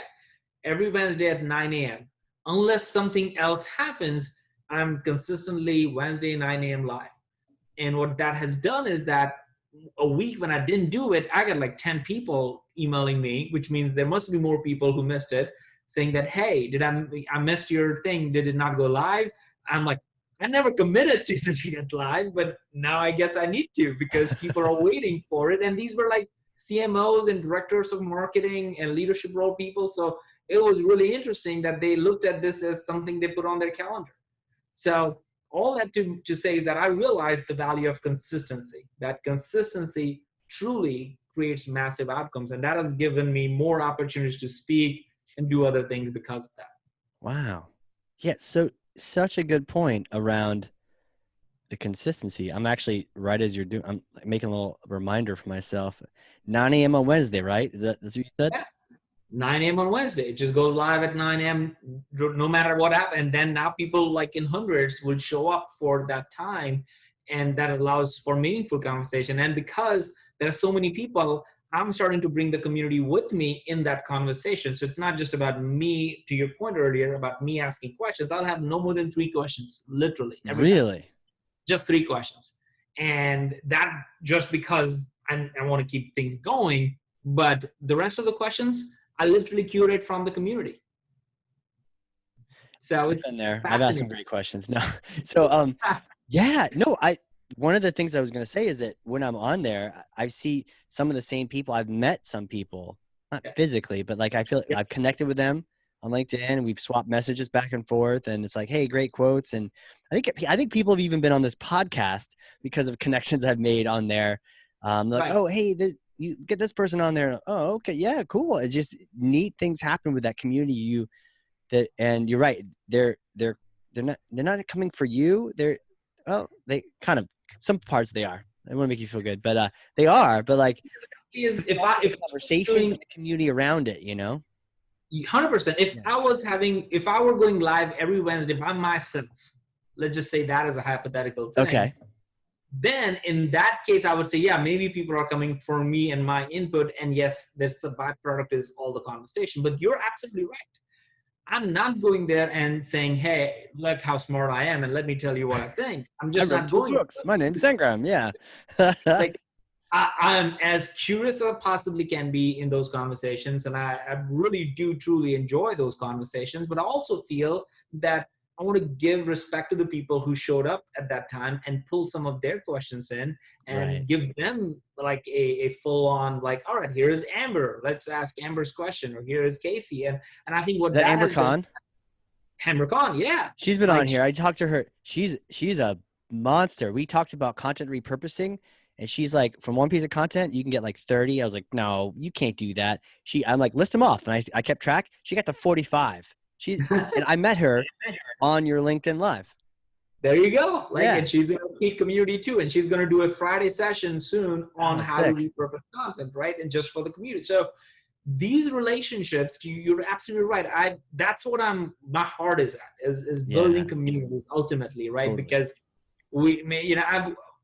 Every Wednesday at 9 a.m. Unless something else happens, I'm consistently Wednesday 9 a.m. live. And what that has done is that a week when I didn't do it, I got like 10 people emailing me, which means there must be more people who missed it. saying that, hey, I missed your thing, did it not go live? I'm like, I never committed to get live, but now I guess I need to, because people are waiting for it. And these were like CMOs and directors of marketing and leadership role people. So it was really interesting that they looked at this as something they put on their calendar. So all that to say is that I realized the value of consistency, that consistency truly creates massive outcomes. And that has given me more opportunities to speak and do other things because of that. Wow. Yeah. So such a good point around the consistency. I'm actually, right as you're doing, I'm making a little reminder for myself. 9 a.m. on Wednesday, right? That's what you said? Yeah. 9 a.m. on Wednesday. It just goes live at 9 a.m. no matter what happens. And then now people like in hundreds will show up for that time. And that allows for meaningful conversation. And because there are so many people, I'm starting to bring the community with me in that conversation. So it's not just about me, to your point earlier, about me asking questions. I'll have no more than 3 questions, literally, every time. Really? Just 3 questions. And that just because I want to keep things going. But the rest of the questions, I literally curate from the community. So it's been there. I've asked some great questions. No. So yeah, no, one of the things I was gonna say is that when I'm on there, I see some of the same people. I've met some people, not physically, but like I feel I've connected with them on LinkedIn. We've swapped messages back and forth, and it's like, hey, great quotes. And I think people have even been on this podcast because of connections I've made on there. Like, oh, hey, you get this person on there. Oh, okay, yeah, cool. It's just neat things happen with that community. And you're right. They're not coming for you. They kind of, some parts they are. I want to make you feel good, but they are. But like, if conversation with the community around it, 100%. If I were going live every Wednesday by myself, let's just say that is a hypothetical thing. Okay. Then in that case, I would say, yeah, maybe people are coming for me and my input. And yes, there's a byproduct is all the conversation, but you're absolutely right. I'm not going there and saying, hey, look how smart I am, and let me tell you what I think. I'm just not going. Books. My name's Sangram. Yeah. Like, I'm as curious as I possibly can be in those conversations, and I really do truly enjoy those conversations. But I also feel that I want to give respect to the people who showed up at that time and pull some of their questions in and give them like a full on, like, all right, here is Amber. Let's ask Amber's question. Or here is Casey. And I think what is that Amber Khan? Amber Khan, yeah. She's been on here. I talked to her. She's a monster. We talked about content repurposing, and she's like, from one piece of content, you can get like 30. I was like, no, you can't do that. I'm like, list them off. And I kept track. She got to 45. And I met her on your LinkedIn Live. There you go. And she's in the Peak community too. And she's going to do a Friday session soon on how to repurpose content, right? And just for the community. So these relationships, you're absolutely right. That's what my heart is at, is building communities ultimately, right? Totally. Because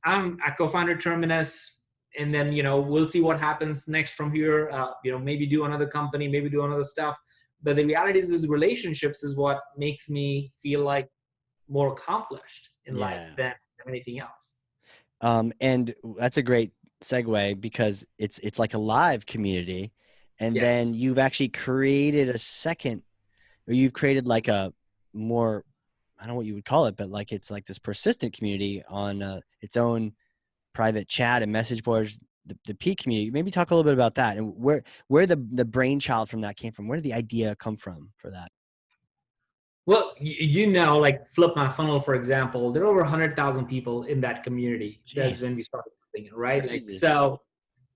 I'm a co-founder Terminus, and then, we'll see what happens next from here. Maybe do another company, maybe do another stuff. But the reality is relationships is what makes me feel like more accomplished in life than anything else. And that's a great segue, because it's like a live community. And then you've actually created you've created like a more, I don't know what you would call it, but like, it's like this persistent community on its own private chat and message boards, the Peak community. Maybe talk a little bit about that and where the brainchild from that came from. Where did the idea come from for that? Well, like Flip My Funnel, for example, there are over 100,000 people in that community. That's when we started something, right? Like, so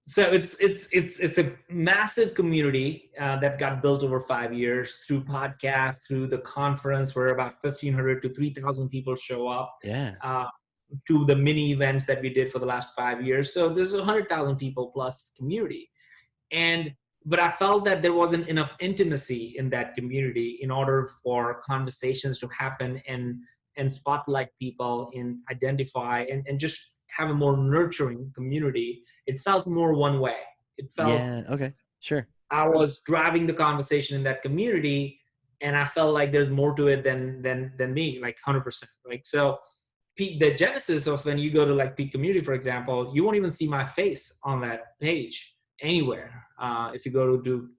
it's a massive community that got built over 5 years through podcasts, through the conference where about 1,500 to 3,000 people show up. To the mini events that we did for the last 5 years. So there's 100,000 people plus community. But I felt that there wasn't enough intimacy in that community in order for conversations to happen and spotlight people and identify and just have a more nurturing community. It felt more one way. It felt, okay, sure. I was driving the conversation in that community, and I felt like there's more to it than me, like 100%, right? So the genesis of when you go to like Peak Community, for example, you won't even see my face on that page anywhere. If you go to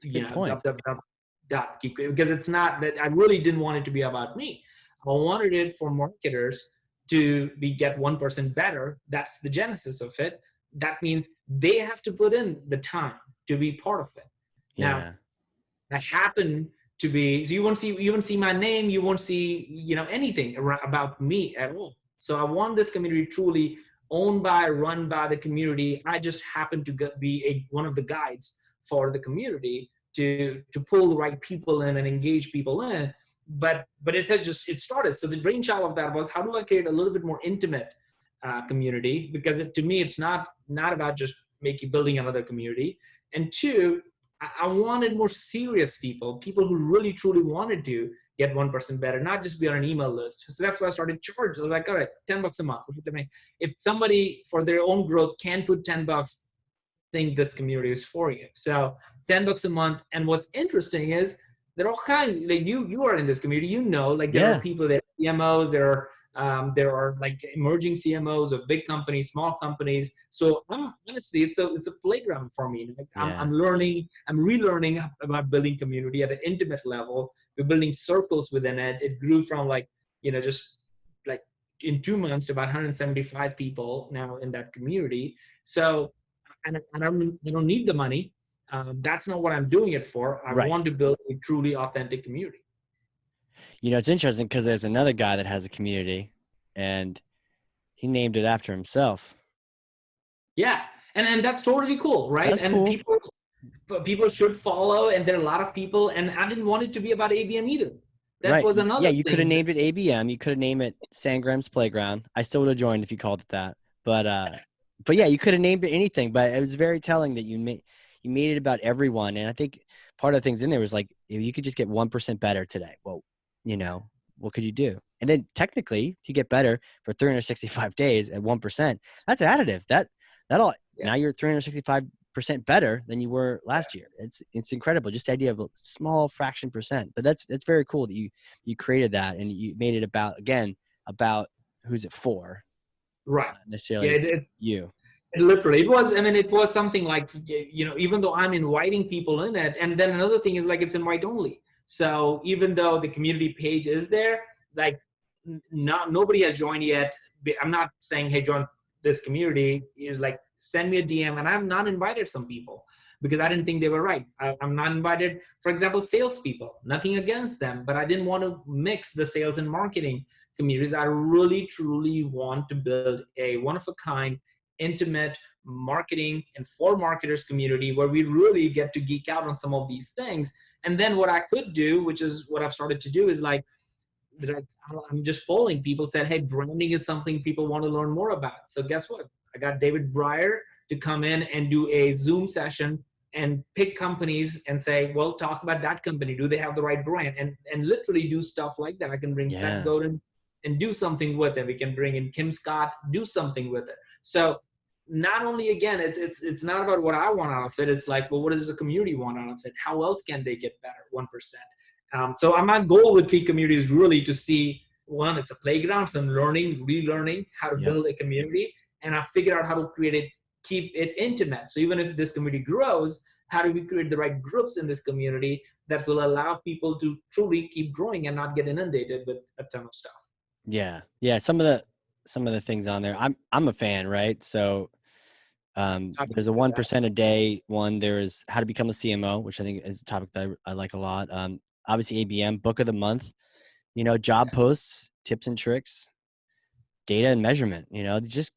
keep creating, because it's not that I really didn't want it to be about me. I wanted it for marketers to get 1% better. That's the genesis of it. That means they have to put in the time to be part of it. Now, Yeah. I happen to be, so you won't see my name, you won't see, anything about me at all. So I want this community truly owned by, run by the community. I just happen to be one of the guides for the community to pull the right people in and engage people in. But it started. So the brainchild of that was, how do I create a little bit more intimate community? Because to me, it's not about just building another community. And two, I wanted more serious people who really truly wanted to get 1% better, not just be on an email list. So that's why I started charging. I was like, all right, $10 a month. If somebody for their own growth can put $10, think this community is for you. So $10 a month. And what's interesting is there are all kinds, like you are in this community, like there are Yeah. people that are CMOs, there are like emerging CMOs of big companies, small companies. So honestly, it's a playground for me. Like Yeah. I'm learning, I'm relearning about building community at an intimate level. We're building circles within it. It grew from just like in 2 months to about 175 people now in that community. So, and I don't need the money. That's not what I'm doing it for. I Right. want to build a truly authentic community. It's interesting because there's another guy that has a community and he named it after himself. Yeah, and that's totally cool, right? That's And cool. people should follow, and there are a lot of people, and I didn't want it to be about ABM either. That Right. was Yeah, another you could have thing. named it ABM. You could have named it Sangram's Playground. I still would have joined if you called it that. But yeah, you could have named it anything. But it was very telling that you made it about everyone. And I think part of the things in there was like, if you could just get 1% better today. Well, what could you do? And then technically, if you get better for 365 days at 1%, that's additive. That'll Yeah, now you're 365% better than you were last year. It's incredible. Just the idea of a small fraction percent. But that's very cool that you created that and you made it about who's it for, right. not Yeah, necessarily you. literally, it was. I mean, it was something like, even though I'm inviting people in it, and then another thing is like it's invite only. So even though the community page is there, like not nobody has joined yet. I'm not saying, hey, join this community. Is like send me a DM, and I'm not invited some people because I didn't think they were right. I'm not invited, for example, salespeople. Nothing against them, but I didn't want to mix the sales and marketing communities. I really truly want to build a one of a kind, intimate marketing and for marketers community where we really get to geek out on some of these things. And then what I could do, which is what I've started to do, is like I'm just polling. People said, hey, branding is something people want to learn more about. So guess what? I got David Breyer to come in and do a Zoom session and pick companies and say, well, talk about that company. Do they have the right brand? And literally do stuff like that. I can bring Seth Yeah. Godin and do something with it. We can bring in Kim Scott, do something with it. So not only, again, it's not about what I want out of it. It's like, well, what does the community want out of it? How else can they get better? 1%. So my goal with Peak Community is really to see, one, it's a playground, so I'm learning, relearning how to Yep. build a community, and I figured out how to create it, keep it intimate. So even if this community grows, how do we create the right groups in this community that will allow people to truly keep growing and not get inundated with a ton of stuff? Yeah. Yeah. Some of the things on there, I'm a fan, right? So Happy there's to a hear that. 1% a day one. There's how to become a CMO, which I think is a topic that I like a lot. Obviously ABM, book of the month, job posts, tips and tricks, data and measurement, it's just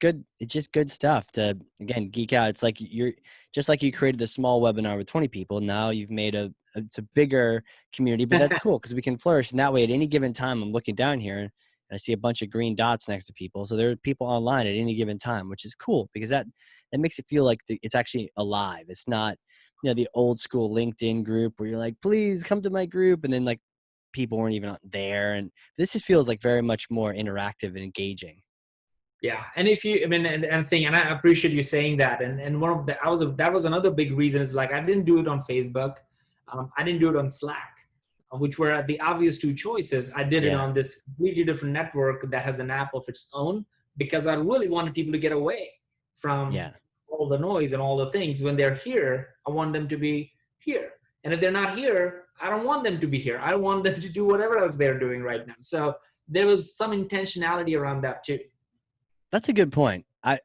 good stuff to, again, geek out. It's like you're just like you created a small webinar with 20 people. Now you've made it's a bigger community, but that's cool because we can flourish. And that way at any given time, I'm looking down here and I see a bunch of green dots next to people. So there are people online at any given time, which is cool because that makes it feel like it's actually alive. It's not, the old school LinkedIn group where you're like, please come to my group. And then like people weren't even there. And this just feels like very much more interactive and engaging. Yeah, and if you, I mean, and I appreciate you saying that. And one of the, that was another big reason is like I didn't do it on Facebook, I didn't do it on Slack, which were the obvious two choices. I did it Yeah. on this completely different network that has an app of its own because I really wanted people to get away from Yeah. all the noise and all the things. When they're here, I want them to be here, and if they're not here, I don't want them to be here. I want them to do whatever else they're doing right now. So there was some intentionality around that too. That's a good point. I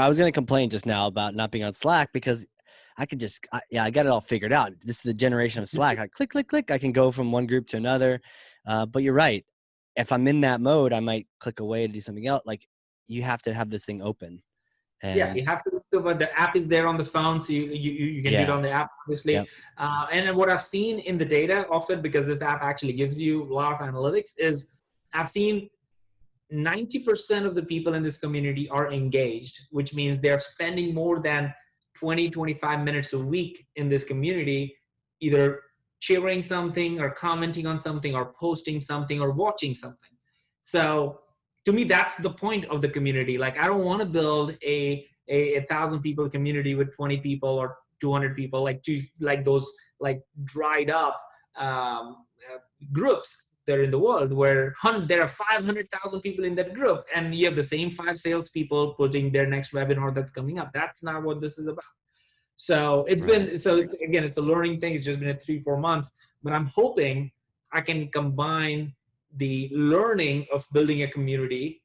was going to complain just now about not being on Slack because I could just, I got it all figured out. This is the generation of Slack. I click, click, click. I can go from one group to another. But you're right. If I'm in that mode, I might click away to do something else. Like you have to have this thing open. And yeah, you have to. So, but the app is there on the phone, so you can do it on the app, obviously. Yep. And what I've seen in the data of it, because this app actually gives you a lot of analytics, is I've seen 90% of the people in this community are engaged, which means they're spending more than 20, 25 minutes a week in this community, either sharing something or commenting on something or posting something or watching something. So to me, that's the point of the community. Like, I don't want to build a 1,000 people community with 20 people or 200 people, like those like dried up groups there in the world where there are 500,000 people in that group, and you have the same 5 salespeople putting their next webinar that's coming up. That's not what this is about. So it's it's a learning thing. It's just been 3-4 months, but I'm hoping I can combine the learning of building a community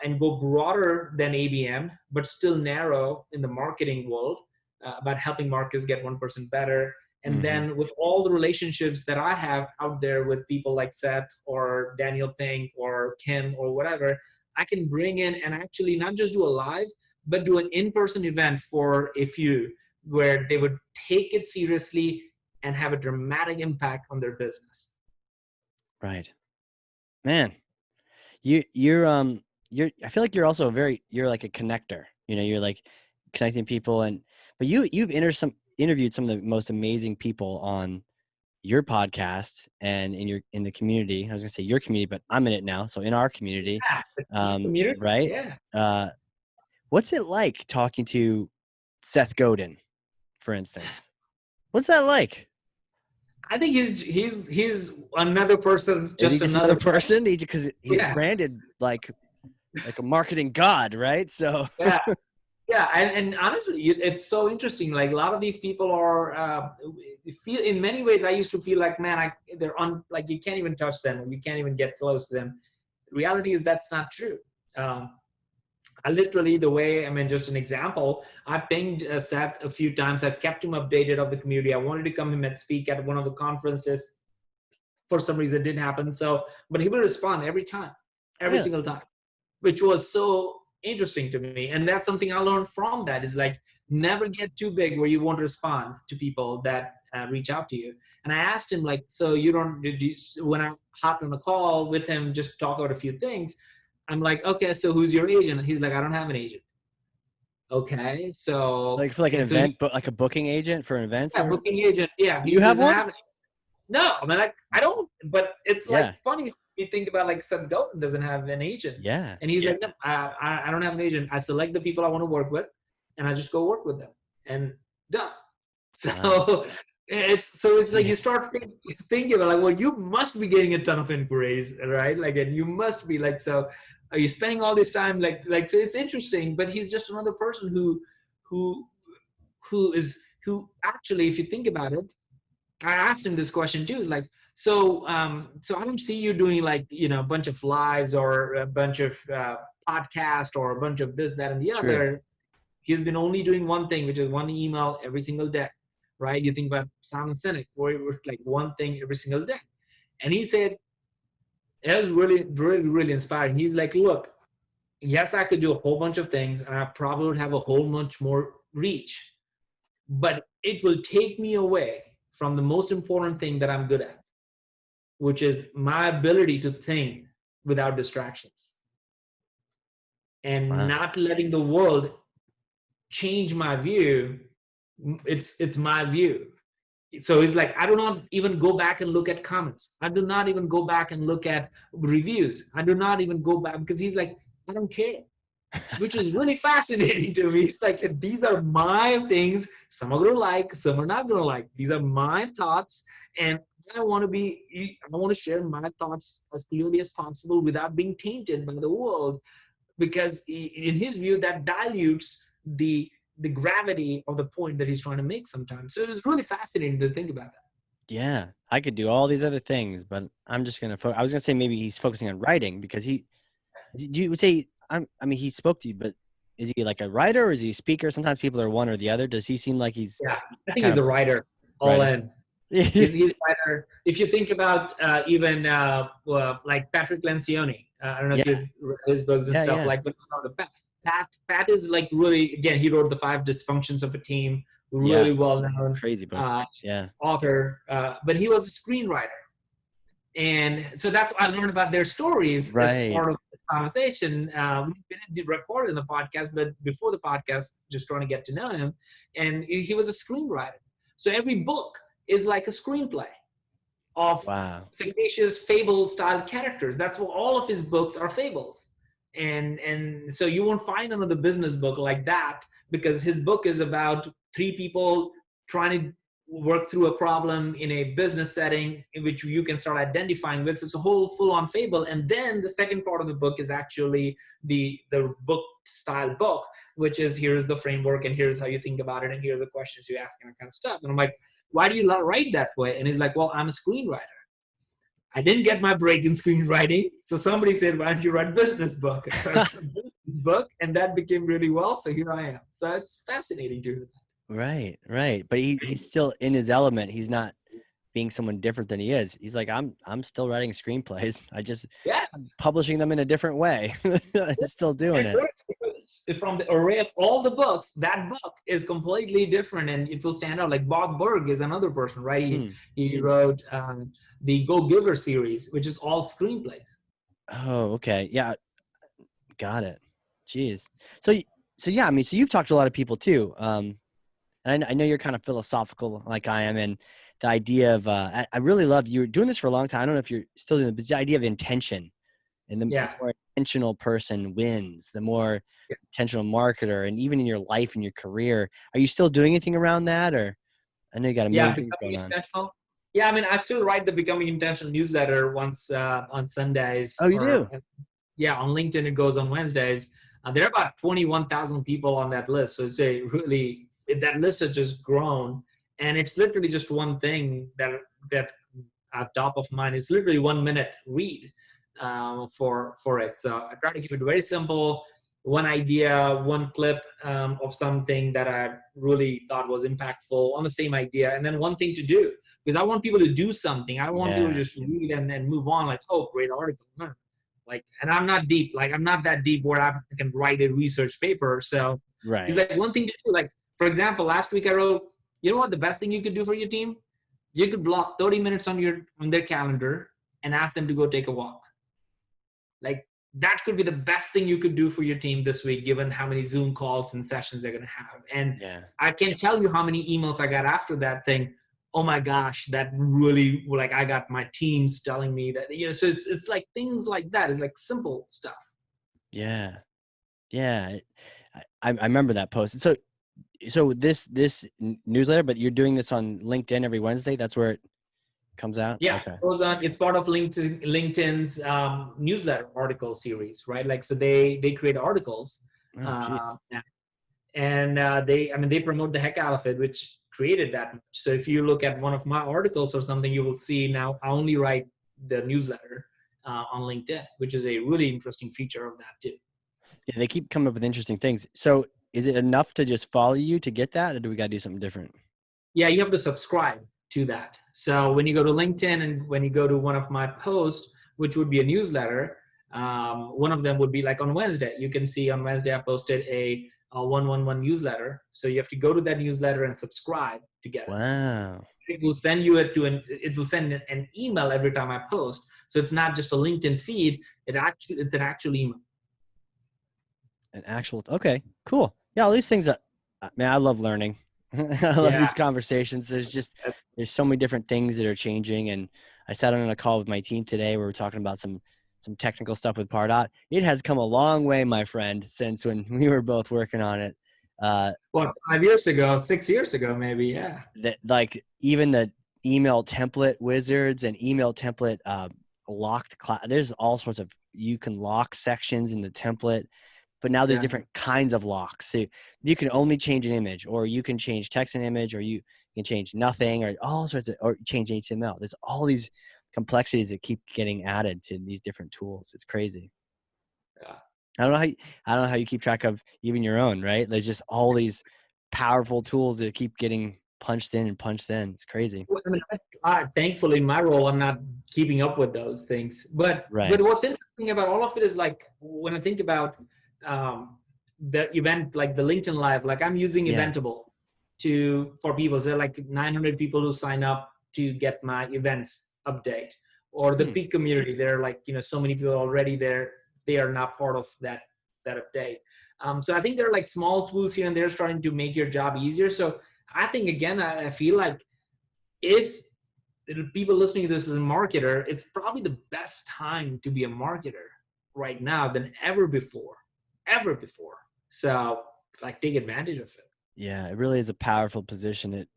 and go broader than ABM, but still narrow in the marketing world about helping marketers get 1% better. And then with all the relationships that I have out there with people like Seth or Daniel Pink or Kim or whatever, I can bring in and actually not just do a live, but do an in-person event for a few where they would take it seriously and have a dramatic impact on their business. Right. Man, you're I feel like you're also you're like a connector, you're like connecting people but you've interviewed some of the most amazing people on your podcast and in the community. I was gonna say your community, but I'm in it now. So in our community, right? Yeah. What's it like talking to Seth Godin, for instance? What's that like? I think he's another person. Is he just another person? Because he's branded like a marketing god, right? So yeah, and honestly, it's so interesting. Like a lot of these people are feel in many ways. I used to feel like, man, they're like you can't even touch them, or you can't even get close to them. The reality is that's not true. I literally, just an example, I pinged Seth a few times. I've kept him updated of the community. I wanted to come in and speak at one of the conferences. For some reason, it didn't happen. But he will respond every time, every single time, which was so interesting to me. And that's something I learned from that is like, never get too big where you won't respond to people that reach out to you. And I asked him, like, so when I hopped on a call with him, just talk about a few things, I'm like, okay, so who's your agent? He's like, I don't have an agent. Okay, so like for an event, but like a booking agent for an event. Yeah, booking agent. Yeah, you have one? No, I mean, like I don't. But it's like funny. You think about like Seth Godin doesn't have an agent. Yeah, and he's like, no, I don't have an agent. I select the people I want to work with, and I just go work with them, and done. So it's like you start thinking about like, well, you must be getting a ton of inquiries, right? Like, and you must be like, so are you spending all this time like so it's interesting, but he's just another person who actually, if you think about it, I asked him this question too. Is like, so I don't see you doing like, a bunch of lives or a bunch of podcasts or a bunch of this, that, and the other. He's been only doing one thing, which is one email every single day, right? You think about Simon Sinek, where it was like one thing every single day. And he said, it was really, really, really inspiring. He's like, look, yes, I could do a whole bunch of things and I probably would have a whole much more reach, but it will take me away from the most important thing that I'm good at, which is my ability to think without distractions and not letting the world change my view. It's my view. So it's like, I do not even go back and look at comments. I do not even go back and look at reviews. I do not even go back, because he's like, I don't care, which is really fascinating to me. It's like, these are my things. Some are going to like, some are not going to like. These are my thoughts. And I want to share my thoughts as clearly as possible without being tainted by the world, because in his view, that dilutes the gravity of the point that he's trying to make sometimes. So it was really fascinating to think about that. Yeah, I could do all these other things, but I'm just gonna. I was gonna say maybe he's focusing on writing because do you would say I mean, he spoke to you, but is he like a writer or is he a speaker? Sometimes people are one or the other. Does he seem like he's Yeah, I think kind he's of a writer, all writer? in. He's a writer. If you think about even like Patrick Lencioni, I don't know Yeah, if you've read his books and yeah, stuff. yeah. Like, but Pat is like really, again, he wrote The Five Dysfunctions of a Team, Yeah, really well known crazy book. Yeah, author, but he was a screenwriter. And so that's what I learned about their stories as right. part of this conversation. We didn't record it in the podcast, but before the podcast, just trying to get to know him. And he was a screenwriter. So every book is like a screenplay of Wow. fictitious fable style characters. That's what all of his books are, fables. And so you won't find another business book like that, because his book is about three people trying to work through a problem in a business setting in which you can start identifying with. So it's a whole full-on fable. And then the second part of the book is actually the book style book, which is, here's the framework and here's how you think about it and here are the questions you ask and that kind of stuff. And I'm like, why do you not write that way? And he's like, well, I'm a screenwriter. I didn't get my break in screenwriting, so somebody said, why don't you write business book? And so I wrote a business book, and that became really well, so here I am. So it's fascinating to hear that. Right, right. But he's still in his element. He's not being someone different than he is. He's like, I'm still writing screenplays. I'm Yes. publishing them in a different way. He's still doing And it. from the array of all the books, that book is completely different and it will stand out. Like Bob Berg is another person, right? Hmm. He wrote the Go Giver series, which is all screenplays. Oh, okay. Yeah, got it. Jeez. So, so yeah, I mean, so you've talked to a lot of people too. And I know you're kind of philosophical like I am, and the idea of I really loved you were doing this for a long time. I don't know if you're still doing it, but the idea of intention, and the Yeah. more intentional person wins, the more intentional marketer, and even in your life and your career, are you still doing anything around that, or I know you got a Yeah, million things becoming going on. intentional. Yeah, I mean, I still write the Becoming Intentional newsletter once on Sundays, Oh, you or do? yeah, on LinkedIn it goes on Wednesdays. There are about 21,000 people on that list, so it's a really, that list has just grown, and it's literally just one thing that at top of mind is literally 1 minute read for it. So I try to keep it very simple. One idea, one clip of something that I really thought was impactful on the same idea, and then one thing to do, because I want people to do something. I don't want people to Yeah. just read and move on like, oh, great article. No. Like, and I'm not deep. Like, I'm not that deep where I can write a research paper. So it's Right. like one thing to do. Like, for example, last week I wrote, you know what the best thing you could do for your team? You could block 30 minutes on their calendar and ask them to go take a walk. Like, that could be the best thing you could do for your team this week, given how many Zoom calls and sessions they're going to have. And Yeah. I can tell you how many emails I got after that saying, oh my gosh, that really, like, I got my teams telling me that, so it's like things like that. It's like simple stuff. Yeah. Yeah. I remember that post. So this newsletter, but you're doing this on LinkedIn every Wednesday. That's where it comes out. Yeah, Okay. it goes on. It's part of LinkedIn's newsletter article series, right? Like, so they create articles, Oh, jeez. uh, and they promote the heck out of it, which created that much. So if you look at one of my articles or something, you will see now I only write the newsletter on LinkedIn, which is a really interesting feature of that too. Yeah, they keep coming up with interesting things. So is it enough to just follow you to get that, or do we got to do something different? Yeah, you have to subscribe to that. So when you go to LinkedIn and when you go to one of my posts, which would be a newsletter, one of them would be like on Wednesday. You can see on Wednesday I posted a 111 newsletter. So you have to go to that newsletter and subscribe to get it. Wow. It will send you it will send an email every time I post. So it's not just a LinkedIn feed. It's an actual email. An actual. Okay. Cool. Yeah. All these things. Man, I love learning. I love Yeah. these conversations. There's so many different things that are changing. And I sat on a call with my team today where we're talking about some technical stuff with Pardot. It has come a long way, my friend, since when we were both working on it. What, 5 years ago, 6 years ago, maybe? Yeah. That like even the email template wizards and email template locked class. There's all sorts of, you can lock sections in the template, but now there's Yeah. different kinds of locks. So you can only change an image, or you can change text and image, or you can change nothing, or all sorts of, or change HTML. There's all these complexities that keep getting added to these different tools. It's crazy. Yeah. I don't know how you keep track of even your own, right? There's just all these powerful tools that keep getting punched in and punched in. It's crazy. Well, I mean, thankfully, in my role, I'm not keeping up with those things. But Right. what's interesting about all of it is like when I think about the event, like the LinkedIn Live, like I'm using Yeah. Eventable for people. So like 900 people who sign up to get my events update, or the Hmm. peak community. There are like so many people already there. They are not part of that update. So I think there are like small tools here and there starting to make your job easier. So I think again, I feel like if people listening to this as a marketer, it's probably the best time to be a marketer right now than ever before. So like take advantage of it. Yeah, it really is a powerful position.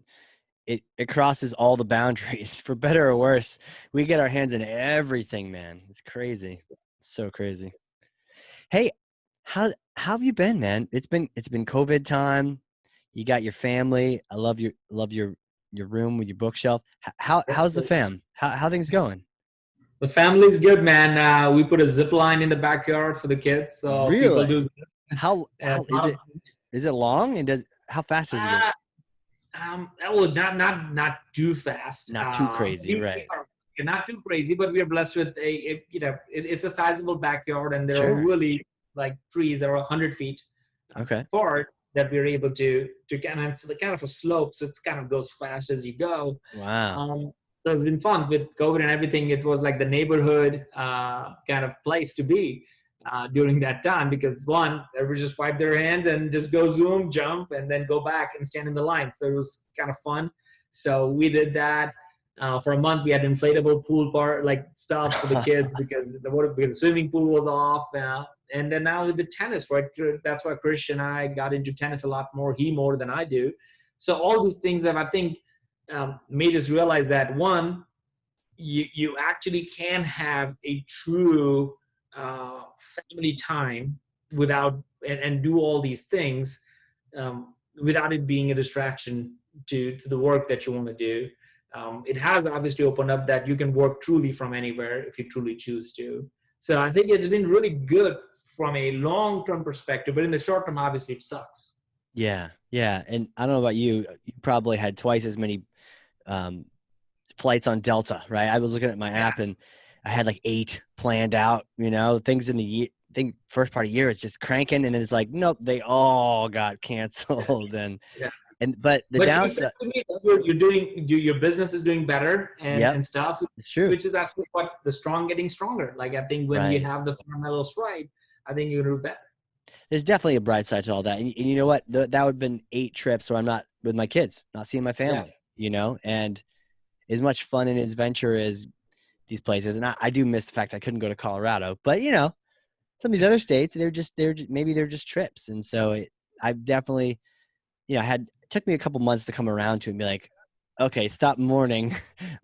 It crosses all the boundaries, for better or worse. We get our hands in everything, man. It's crazy. It's so crazy. Hey, how have you been, man? It's been COVID time. You got your family. I love your room with your bookshelf. How's the fam? How things going? The family's good, man. We put a zip line in the backyard for the kids, so people Really? do. How A lot of, is it long, and how fast does it go? uh, well, not too fast. Not too crazy, We right? are not too crazy, but we are blessed with it's a sizable backyard, and there are Sure. really like trees that are 100 feet Okay. apart that we're able to kind of, it's kind of a slope, so it's kind of goes fast as you go. Wow. So it's been fun with COVID and everything. It was like the neighborhood kind of place to be during that time, because one, everybody just wipe their hands and just go Zoom, jump, and then go back and stand in the line. So it was kind of fun. So we did that. For a month, we had inflatable pool part like stuff for the kids because the swimming pool was off. And then now with the tennis, right? That's why Krish and I got into tennis a lot more. He more than I do. So all these things that I think made us realize that one, you actually can have a true family time without and do all these things without it being a distraction to the work that you want to do. It has obviously opened up that you can work truly from anywhere if you truly choose to. So I think it's been really good from a long-term perspective, but in the short term, obviously it sucks. Yeah. And I don't know about you. You probably had twice as many um, flights on Delta, right? I was looking at my app and I had like 8 planned out, things in the year. I think first part of the year is just cranking, and then it's like, nope, they all got canceled. Yeah. But the But you said downside, to me that your business is doing better yep, and stuff, it's true. which is actually what the strong getting stronger. Like I think when you Right. have the fundamentals right, I think you're better. There's definitely a bright side to all that. And you know what? That would have been 8 trips where I'm not with my kids, not seeing my Yeah. family, and as much fun and adventure as these places. And I do miss the fact I couldn't go to Colorado, but some of these other states, maybe they're just trips. And so I've definitely, it took me a couple months to come around to it and be like, okay, stop mourning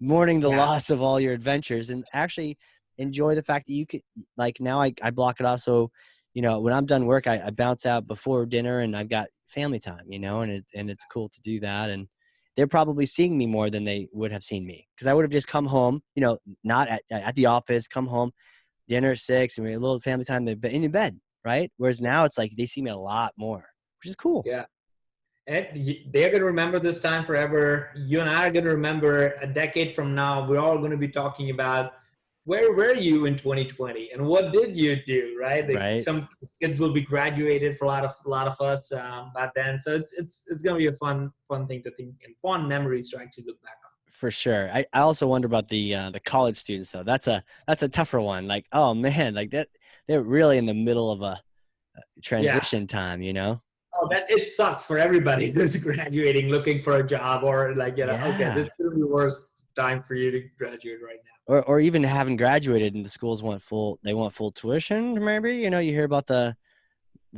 the Yeah. loss of all your adventures and actually enjoy the fact that you could, like, now I block it off. So, when I'm done work, I bounce out before dinner and I've got family time, and it's cool to do that. And they're probably seeing me more than they would have seen me, because I would have just come home, not at the office, come home, dinner at 6, and we had a little family time in bed, right? Whereas now it's like they see me a lot more, which is cool. Yeah. And they're going to remember this time forever. You and I are going to remember a decade from now. We're all going to be talking about where were you in 2020 and what did you do, right? Like Right. some kids will be graduated for a lot of us by then. So it's going to be a fun thing to think and fun memories to actually look back on. For sure. I also wonder about the college students though. That's a tougher one. Like, oh man, like that, they're really in the middle of a Yeah. transition time. Oh, that it sucks for everybody who's graduating, looking for a job, or like, okay, this Yeah. is the worst time for you to graduate right now. Or even haven't graduated and the schools want full tuition, maybe. You hear about the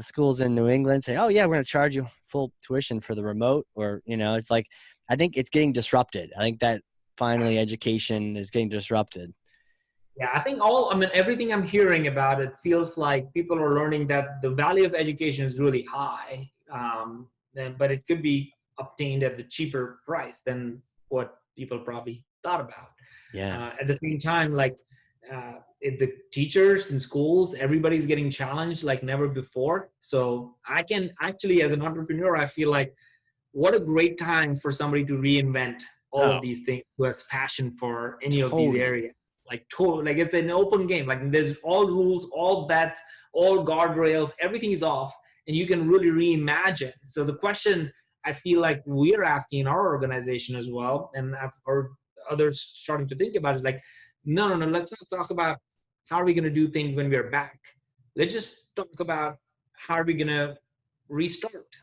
schools in New England say, oh yeah, we're going to charge you full tuition for the remote, or, it's like, I think it's getting disrupted. I think that finally education is getting disrupted. Yeah, I think everything I'm hearing about it feels like people are learning that the value of education is really high, but it could be obtained at the cheaper price than what people probably thought about. Yeah. At the same time, like the teachers in schools, everybody's getting challenged like never before. So I can actually, as an entrepreneur, I feel like what a great time for somebody to reinvent all of Oh, these things who has passion for any of these totally. areas. Like like it's an open game. Like there's all rules, all bets, all guardrails, everything is off, and you can really reimagine. So the question I feel like we're asking in our organization as well, and I've heard others starting to think about is like, no, let's not talk about how are we going to do things when we're back. Let's just talk about how are we going to restart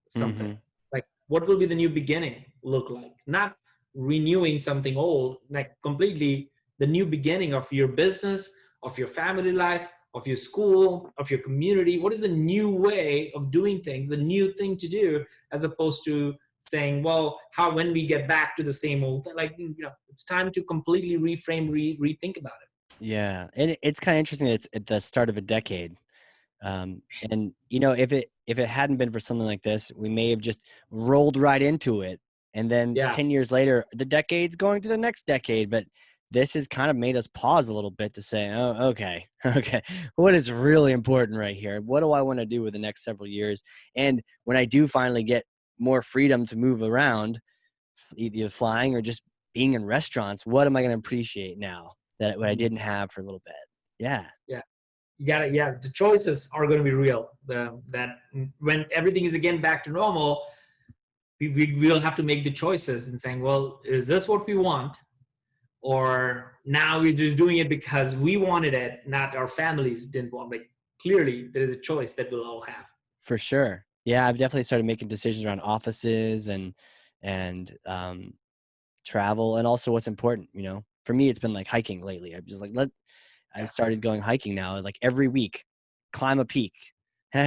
something. Mm-hmm. Like what will be the new beginning look like? Not renewing something old, like completely the new beginning of your business, of your family life, of your school, of your community. What is the new way of doing things, the new thing to do, as opposed to saying, well, how when we get back to the same old thing, like, it's time to completely reframe, rethink about it. Yeah. And it's kind of interesting that it's at the start of a decade. And if it hadn't been for something like this, we may have just rolled right into it. And then Yeah. 10 years later, the decade's going to the next decade. But this has kind of made us pause a little bit to say, oh, okay, okay, what is really important right here? What do I want to do with the next several years? And when I do finally get more freedom to move around, either flying or just being in restaurants, what am I going to appreciate now that what I didn't have for a little bit? Yeah. Yeah. You gotta, yeah, the choices are going to be real. That when everything is again back to normal, we will have to make the choices and saying, well, is this what we want, or now we're just doing it because we wanted it, not our families didn't want. Like clearly, there is a choice that we'll all have. For sure. Yeah, I've definitely started making decisions around offices and travel, and also what's important. For me, it's been like hiking lately. I'm just like, I Yeah. started going hiking now, like every week, climb a peak,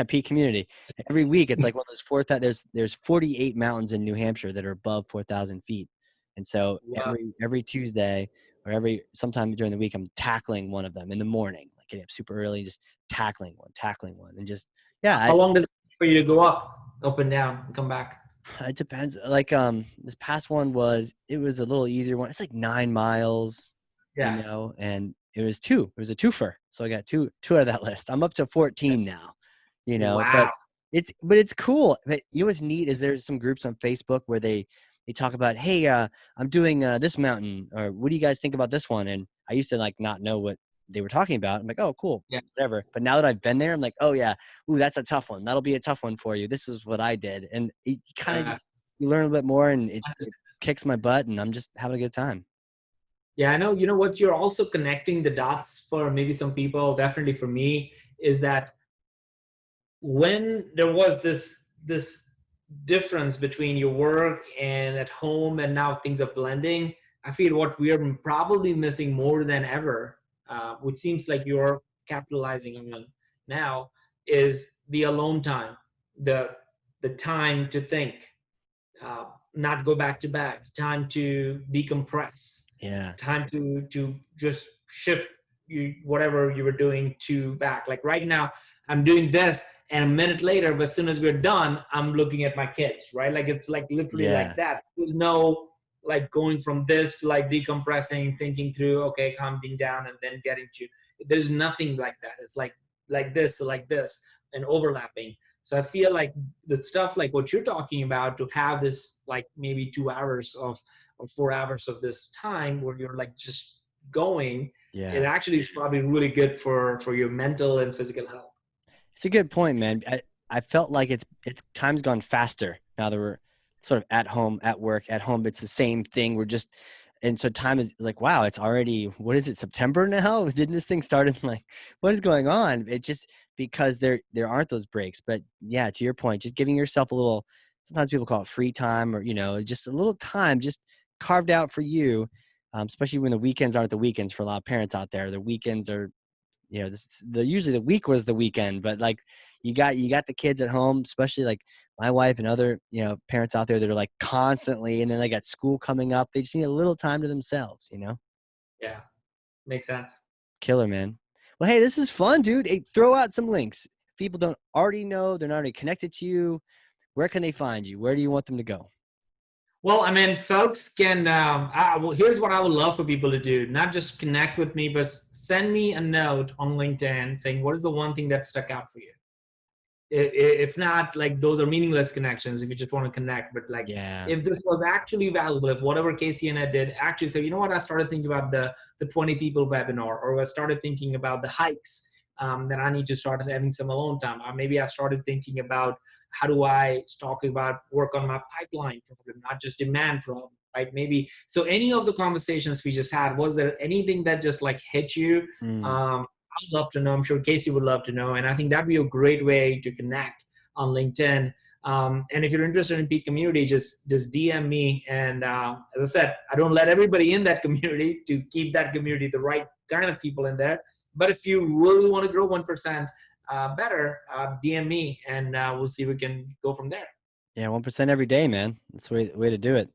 peak community. Every week, it's like one of those there's 48 mountains in New Hampshire that are above 4,000 feet, and so Wow. every Tuesday or sometime during the week, I'm tackling one of them in the morning, like getting up super early, just tackling one, and just yeah. How long does it take for you to go up and down, and come back? It depends. Like this past one it was a little easier one. It's like 9 miles, Yeah. and it was two. It was a twofer. So I got two out of that list. I'm up to 14 now, but Wow. it's cool. But what's neat is there's some groups on Facebook where they talk about, hey, I'm doing this mountain, or what do you guys think about this one? And I used to like not know what they were talking about. I'm like, oh, cool, Yeah. whatever. But now that I've been there, I'm like, oh yeah, ooh, that's a tough one. That'll be a tough one for you. This is what I did, and it kind of Uh, just you learn a bit more, and it kicks my butt, and I'm just having a good time. yeah, I know. You know what? You're also connecting the dots for maybe some people. Definitely for me, is that when there was this difference between your work and at home, and now things are blending, I feel what we are probably missing more than ever, which seems like you're capitalizing on now, is the alone time, the the time to think, uh, not go back to back, time to decompress, Yeah, time to just shift whatever you were doing to back. Like right now, I'm doing this, and a minute later, but as soon as we're done, I'm looking at my kids, right? Like it's like literally like yeah, that. There's no like going from this to like decompressing, thinking through, okay, calming down, and then getting to. There's nothing like that. It's like this to like this and overlapping. So I feel like the stuff like what you're talking about, to have this like maybe 2 hours of or 4 hours of this time where you're like just going, it yeah. actually is probably really good for your mental and physical health. It's a good point, man. I felt like it's time's gone faster now that we're sort of at home, at work, at home. It's the same thing. We're just, and so time is like, wow, it's already, what is it, September now? Didn't this thing start in like, what is going on? It's just because there aren't those breaks. But yeah, to your point, just giving yourself a little, sometimes people call it free time, or, just a little time just carved out for you. Especially when the weekends aren't the weekends for a lot of parents out there. The weekends are, usually the week was the weekend, but like you got the kids at home, especially like my wife and other parents out there that are like constantly, and then they got school coming up. They just need a little time to themselves. Yeah, makes sense. Killer, man. Well, hey, this is fun, dude. Hey, throw out some links. If people don't already know, they're not already connected to you, where can they find you? Where do you want them to go? Well, I mean, folks can. Well, here's what I would love for people to do: not just connect with me, but send me a note on LinkedIn saying what is the one thing that stuck out for you. If not, like those are meaningless connections if you just want to connect. But like, Yeah. if this was actually valuable, if whatever Casey and I did actually, so you know what, I started thinking about the 20 people webinar, or I started thinking about the hikes. Then I need to start having some alone time. Or maybe I started thinking about how do I talk about work on my pipeline problem, not just demand problem, right? Maybe so. Any of the conversations we just had, was there anything that just like hit you? Mm. I'd love to know. I'm sure Casey would love to know. And I think that'd be a great way to connect on LinkedIn. And if you're interested in Peak Community, just DM me. And as I said, I don't let everybody in that community to keep that community the right kind of people in there. But if you really want to grow 1% better, DM me, and we'll see if we can go from there. Yeah, 1% every day, man. That's the way to do it.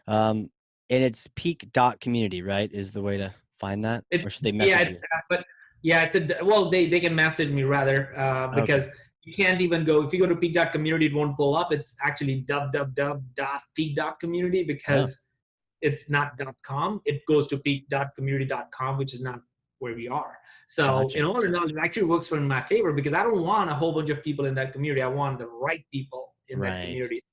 And it's peak.community, right? Is the way to find that? Or should they message you? But yeah, well, they can message me rather, Okay. because you can't even go, if you go to peak.community, it won't pull up. It's actually www.peak.community, Oh, because it's not .com. It goes to peak.community.com, which is not where we are. So gotcha. in all, it actually works in my favor, because I don't want a whole bunch of people in that community. I want the right people in that Right. community.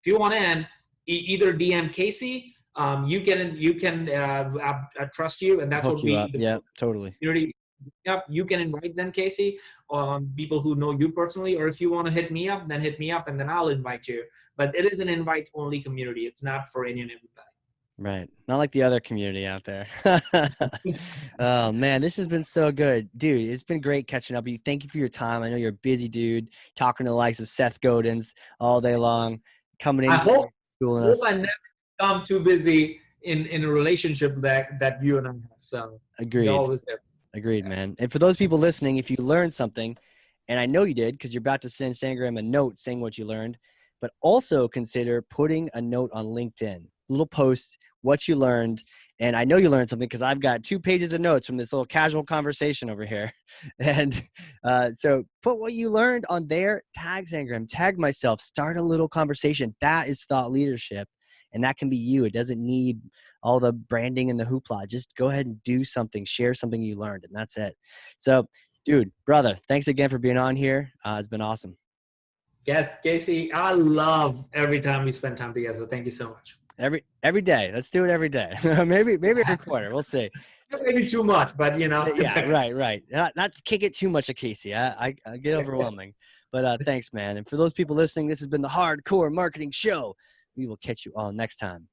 If you want in, either DM Casey. You can I trust you, and I'll that's hook what you up. we the Yeah, totally. community. Yep, you can invite them, Casey, people who know you personally, or if you want to hit me up, then hit me up, and then I'll invite you. But it is an invite-only community. It's not for any and everybody. Right. Not like the other community out there. Oh man, this has been so good. Dude, it's been great catching up with you. Thank you for your time. I know you're a busy dude, talking to the likes of Seth Godin's all day long, coming in I here, schooling hope us. I never become too busy in a relationship that you and I have. So you're Agreed. always there. Agreed, man. And for those people listening, if you learned something, and I know you did because you're about to send Sangram a note saying what you learned, but also consider putting a note on LinkedIn, little post, what you learned. And I know you learned something because I've got 2 pages of notes from this little casual conversation over here. And so put what you learned on there, tag Sangram, tag myself, start a little conversation. That is thought leadership. And that can be you. It doesn't need all the branding and the hoopla. Just go ahead and do something, share something you learned, and that's it. So, dude, brother, thanks again for being on here. It's been awesome. Yes, Casey, I love every time we spend time together. Thank you so much. Every day. Let's do it every day. maybe every quarter. We'll see. Maybe too much, but it's Yeah, okay. right. Not to kick it too much of Casey. I get overwhelming. But thanks, man. And for those people listening, this has been the Hardcore Marketing Show. We will catch you all next time.